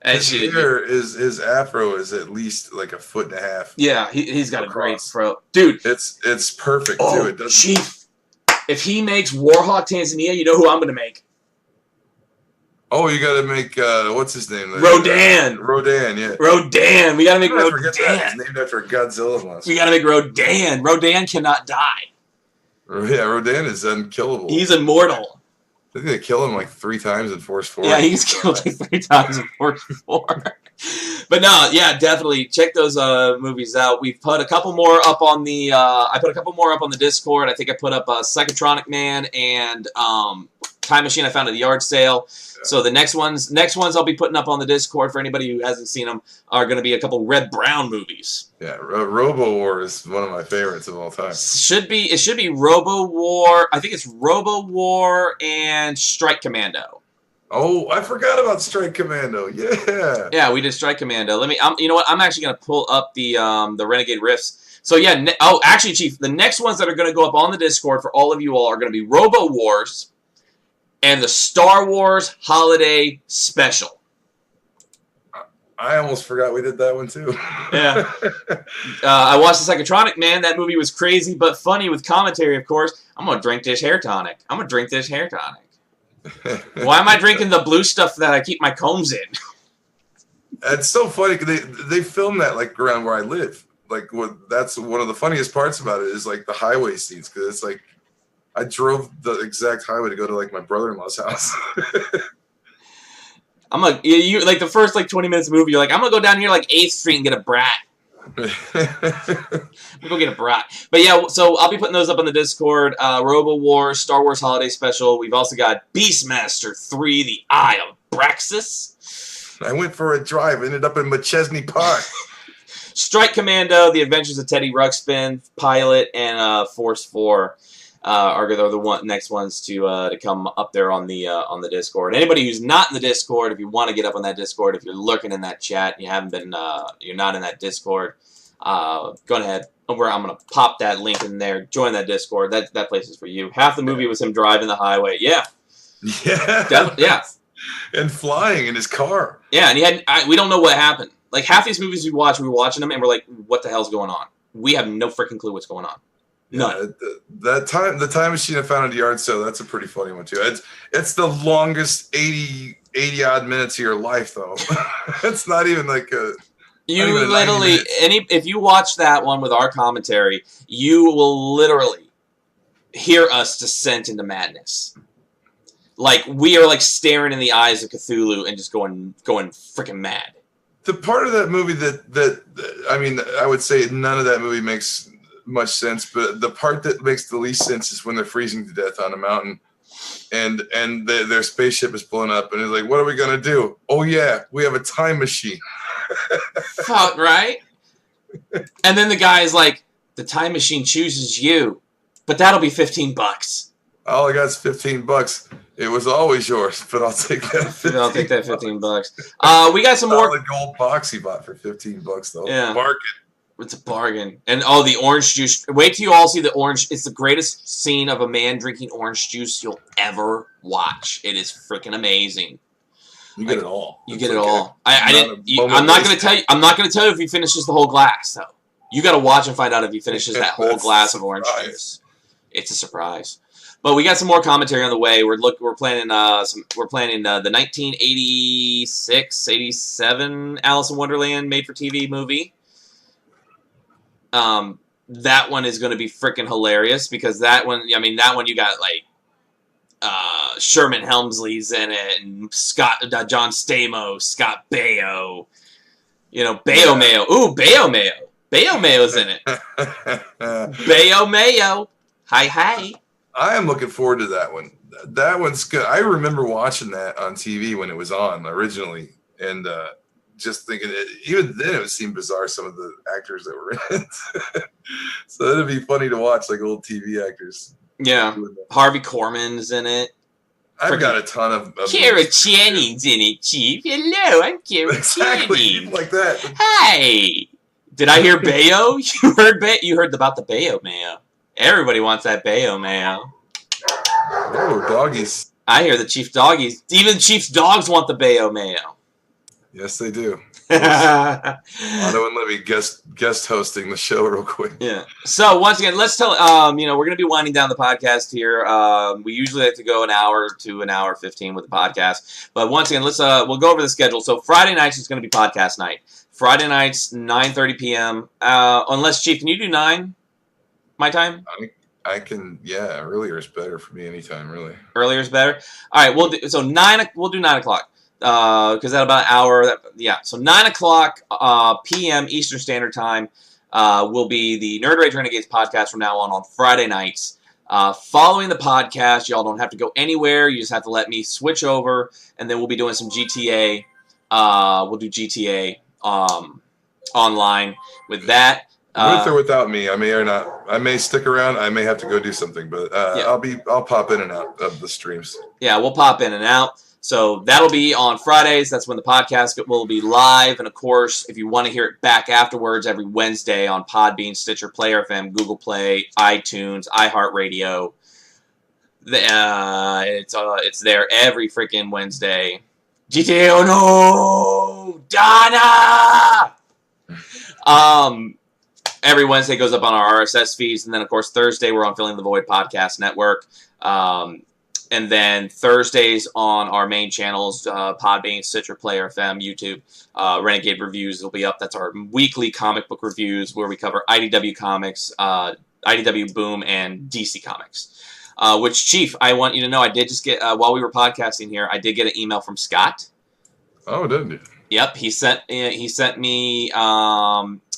His afro is at least like 1.5 foot. Yeah, he's got across. A great fro, dude. It's perfect too. It doesn't. Chief, if he makes Warhawk Tanzania, you know who I'm gonna make. Oh, you gotta make what's his name? Rodan. Rodan, yeah. Rodan. We gotta make Rodan. Forget that. It's named after a Godzilla monster. We gotta make Rodan. Rodan cannot die. Yeah, Rodan is unkillable. He's immortal. Did they kill him like 3 times in Force 4? Yeah, he gets killed like 3 times in Force 4. But no, yeah, definitely check those movies out. We've put a couple more up on the. I put a couple more up on the Discord. I think I put up Psychotronic Man and Time Machine. I found at the yard sale. So the next ones I'll be putting up on the Discord for anybody who hasn't seen them are going to be a couple Red Brown movies. Yeah, Robo War is one of my favorites of all time. It should be Robo War. I think it's Robo War and Strike Commando. Oh, I forgot about Strike Commando. Yeah. Yeah, we did Strike Commando. You know what? I'm actually going to pull up the Renegade Riffs. So yeah. Actually, Chief, the next ones that are going to go up on the Discord for all of you all are going to be Robo Wars and the Star Wars Holiday Special. I almost forgot we did that one too. Yeah. I watched the Psychotronic Man. That movie was crazy but funny with commentary, of course. I'm going to drink this hair tonic. Why am I drinking the blue stuff that I keep my combs in? It's so funny because they filmed that like around where I live. Like that's one of the funniest parts about it is like the highway scenes because it's like I drove the exact highway to go to like my brother-in-law's house. I'm like you like the first like 20 minutes of the movie. You're like I'm gonna go down here like 8th Street and get a brat. We'll go get a brat. But yeah, so I'll be putting those up on the Discord. Robo War, Star Wars Holiday Special. We've also got Beastmaster 3, The Eye of Braxis. I went for a drive, ended up in McChesney Park. Strike Commando, The Adventures of Teddy Ruxpin, Pilot, and Force 4 are the next ones to come up there on the Discord. Anybody who's not in the Discord, if you want to get up on that Discord, if you're lurking in that chat and you haven't been, you're not in that Discord, go ahead. I'm gonna pop that link in there. Join that Discord. That place is for you. Half the movie was him driving the highway. Yeah. Yeah. Yeah. And flying in his car. Yeah, and we don't know what happened. Like half these movies we were watching them, and we're like, what the hell's going on? We have no freaking clue what's going on. None. Yeah, the time machine I found at the yard sale, that's a pretty funny one too. It's the longest 80 odd minutes of your life though. It's not even like a you literally if you watch that one with our commentary, you will literally hear us descent into madness. Like we are like staring in the eyes of Cthulhu and just going freaking mad. The part of that movie that I mean, I would say none of that movie makes much sense, but the part that makes the least sense is when they're freezing to death on a mountain and their spaceship is blown up and it's like, what are we gonna do? Oh yeah, we have a time machine. Fuck, right? And then the guy is like, the time machine chooses you, but that'll be $15. All I got is $15. It was always yours, but I'll take that. I'll take that $15. We got some more. The gold box he bought for $15 though. Yeah, bargain. It's a bargain. And the orange juice. Wait till you all see the orange. It's the greatest scene of a man drinking orange juice you'll ever watch. It is freaking amazing. You get it all. You get it all. I'm not going to tell you. I'm not going to tell you if he finishes the whole glass though. You got to watch and find out if he finishes that whole glass of orange juice. It's a surprise. But we got some more commentary on the way. We're planning the 1986, 87 Alice in Wonderland made for TV movie. That one is going to be freaking hilarious because that one you got like Sherman Helmsley's in it and John Stamos, Scott Baio, Baio Mayo. Ooh, Baio Mayo. Baio Mayo's in it. Baio Mayo. Hi. I am looking forward to that one. That one's good. I remember watching that on TV when it was on originally, and just thinking, even then it seemed bizarre, some of the actors that were in it. So it'd be funny to watch, like old TV actors. Yeah. Harvey Korman's in it. I've got a ton of Kara Channing's in it, Chief. Hello, I'm Kara Channing. Like that. Hi. Did I hear Bayo? You heard about the Bayo Mayo. Everybody wants that Bayo Mayo. Oh, doggies. I hear the Chief doggies. Even Chief's dogs want the Bayo Mayo. Yes, they do. Otto and Libby guest hosting the show real quick. Yeah. So once again, let's tell. We're going to be winding down the podcast here. We usually like to go an hour to an hour 15 with the podcast, but once again, we'll go over the schedule. So Friday nights is going to be podcast night. Friday nights 9:30 p.m. Unless Chief, can you do 9? My time? I can, yeah, earlier is better for me anytime, really. Earlier is better? All right, we'll do 9 o'clock. Because at about an hour, so 9 o'clock p.m. Eastern Standard Time will be the Nerd Rage Renegades podcast from now on Friday nights. Following the podcast, y'all don't have to go anywhere. You just have to let me switch over, and then we'll be doing some GTA. We'll do GTA online with that. With or without me, I may or not. I may stick around. I may have to go do something, but I'll pop in and out of the streams. Yeah, we'll pop in and out. So that'll be on Fridays. That's when the podcast will be live. And, of course, if you want to hear it back afterwards, every Wednesday on Podbean, Stitcher, Player FM, Google Play, iTunes, iHeartRadio. It's there every freaking Wednesday. GTA, oh no! Donna! Every Wednesday goes up on our RSS feeds. And then, of course, Thursday we're on Filling the Void Podcast Network. And then Thursdays on our main channels, Podbean, Stitcher, Player FM, YouTube, Renegade Reviews will be up. That's our weekly comic book reviews where we cover IDW Comics, IDW Boom, and DC Comics. Which, Chief, I want you to know, I did just get, while we were podcasting here, I did get an email from Scott. Oh, didn't you? Yep, he sent me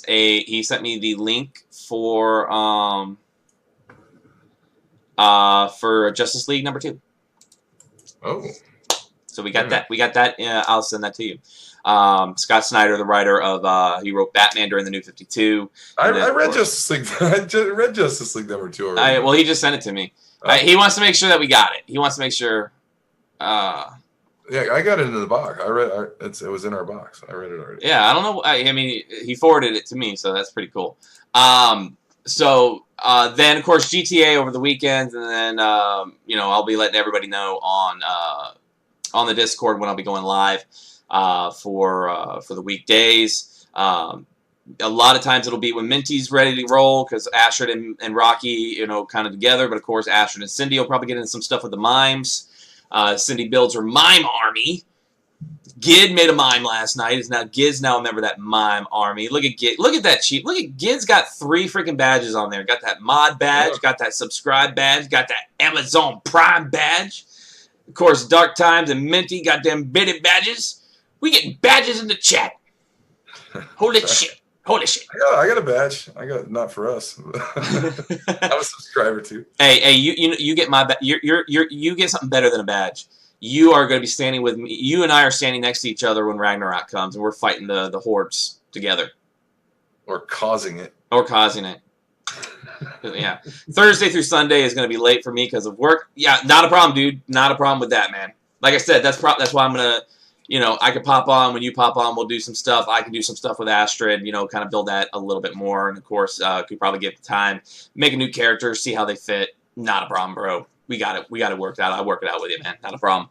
the link for Justice League #2. Oh. So we got that. We got that. I'll send that to you. Scott Snyder, the writer of he wrote Batman during the New 52. I read Justice League. I read Justice League #2 already. Well, he just sent it to me. He wants to make sure that we got it. He wants to make sure. Yeah, I got it in the box. It was in our box. I read it already. Yeah, I don't know. I mean, he forwarded it to me, so that's pretty cool. So then, of course, GTA over the weekends, and then I'll be letting everybody know on the Discord when I'll be going live for the weekdays. A lot of times it'll be when Minty's ready to roll because Astrid and Rocky, kind of together. But of course, Astrid and Cindy will probably get into some stuff with the mimes. Cindy builds her mime army. Gid made a mime last night. Gid's now a member of that mime army. Look at Gid. Look at that cheat. Look at Gid's got 3 freaking badges on there. Got that mod badge. Got that subscribe badge. Got that Amazon Prime badge. Of course, Dark Times and Minty got them bidded badges. We get badges in the chat. Holy shit. Holy shit. I got a badge. I got not for us. I'm a subscriber too. Hey, you get my you get something better than a badge. You are going to be standing with me. You and I are standing next to each other when Ragnarok comes, and we're fighting the hordes together. Or causing it. Yeah. Thursday through Sunday is going to be late for me because of work. Yeah, not a problem, dude. Not a problem with that, man. Like I said, that's why I'm going to, I could pop on. When you pop on, we'll do some stuff. I can do some stuff with Astrid, kind of build that a little bit more. And, of course, could probably give the time. Make a new character, see how they fit. Not a problem, bro. We got it. We got it worked out. I'll work it out with you, man. Not a problem.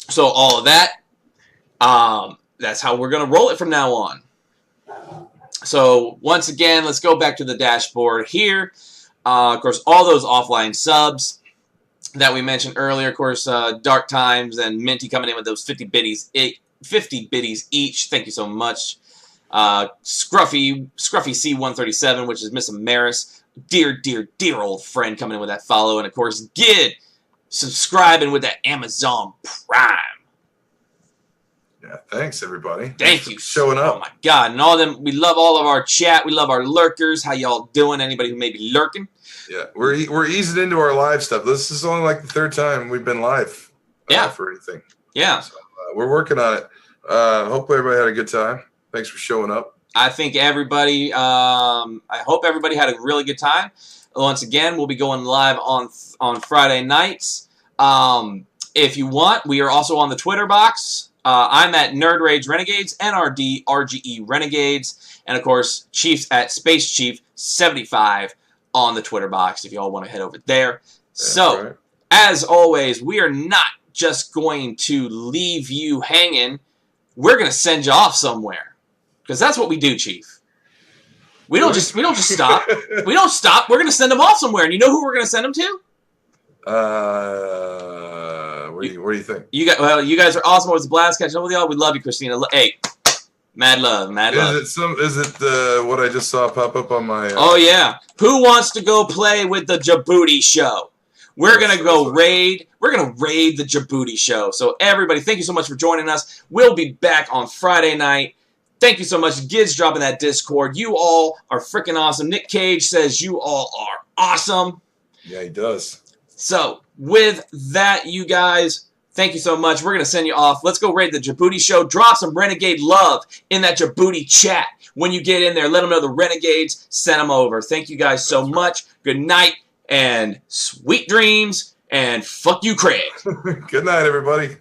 So all of that, that's how we're going to roll it from now on. So once again, let's go back to the dashboard here. Of course, all those offline subs that we mentioned earlier. Of course, Dark Times and Minty coming in with those 50 biddies each. Thank you so much. Scruffy C137, which is Miss Amaris. Dear old friend coming in with that follow. And, of course, Gid subscribing with that Amazon Prime. Yeah, thanks, everybody. Thank you. Showing up. Oh, my God. And all them, we love all of our chat. We love our lurkers. How y'all doing? Anybody who may be lurking? Yeah, we're easing into our live stuff. This is only like the 3rd time we've been live for anything. Yeah. So, we're working on it. Hopefully everybody had a good time. Thanks for showing up. I think everybody, I hope everybody had a really good time. Once again, we'll be going live on Friday nights. If you want, we are also on the Twitter box. I'm at Nerd Rage Renegades, NRD RGE Renegades, and of course, Chief's at Space Chief 75 on the Twitter box if you all want to head over there. So, as always, we are not just going to leave you hanging. We're going to send you off somewhere. Because that's what we do, Chief. We don't just stop. We don't stop. We're going to send them off somewhere. And you know who we're going to send them to? What do you think? You guys are awesome. It was a blast catching up with y'all. We love you, Christina. Hey, Mad love, mad love. Is it what I just saw pop up on my? Oh yeah. Who wants to go play with the Djibouti show? We're gonna go raid. We're gonna raid the Djibouti show. So everybody, thank you so much for joining us. We'll be back on Friday night. Thank you so much. Giz dropping that Discord. You all are freaking awesome. Nick Cage says you all are awesome. Yeah, he does. So with that, you guys, thank you so much. We're going to send you off. Let's go raid the Djibouti show. Drop some Renegade love in that Djibouti chat. When you get in there, let them know the Renegades. Send them over. Thank you guys so much. Good night and sweet dreams. And fuck you, Craig. Good night, everybody.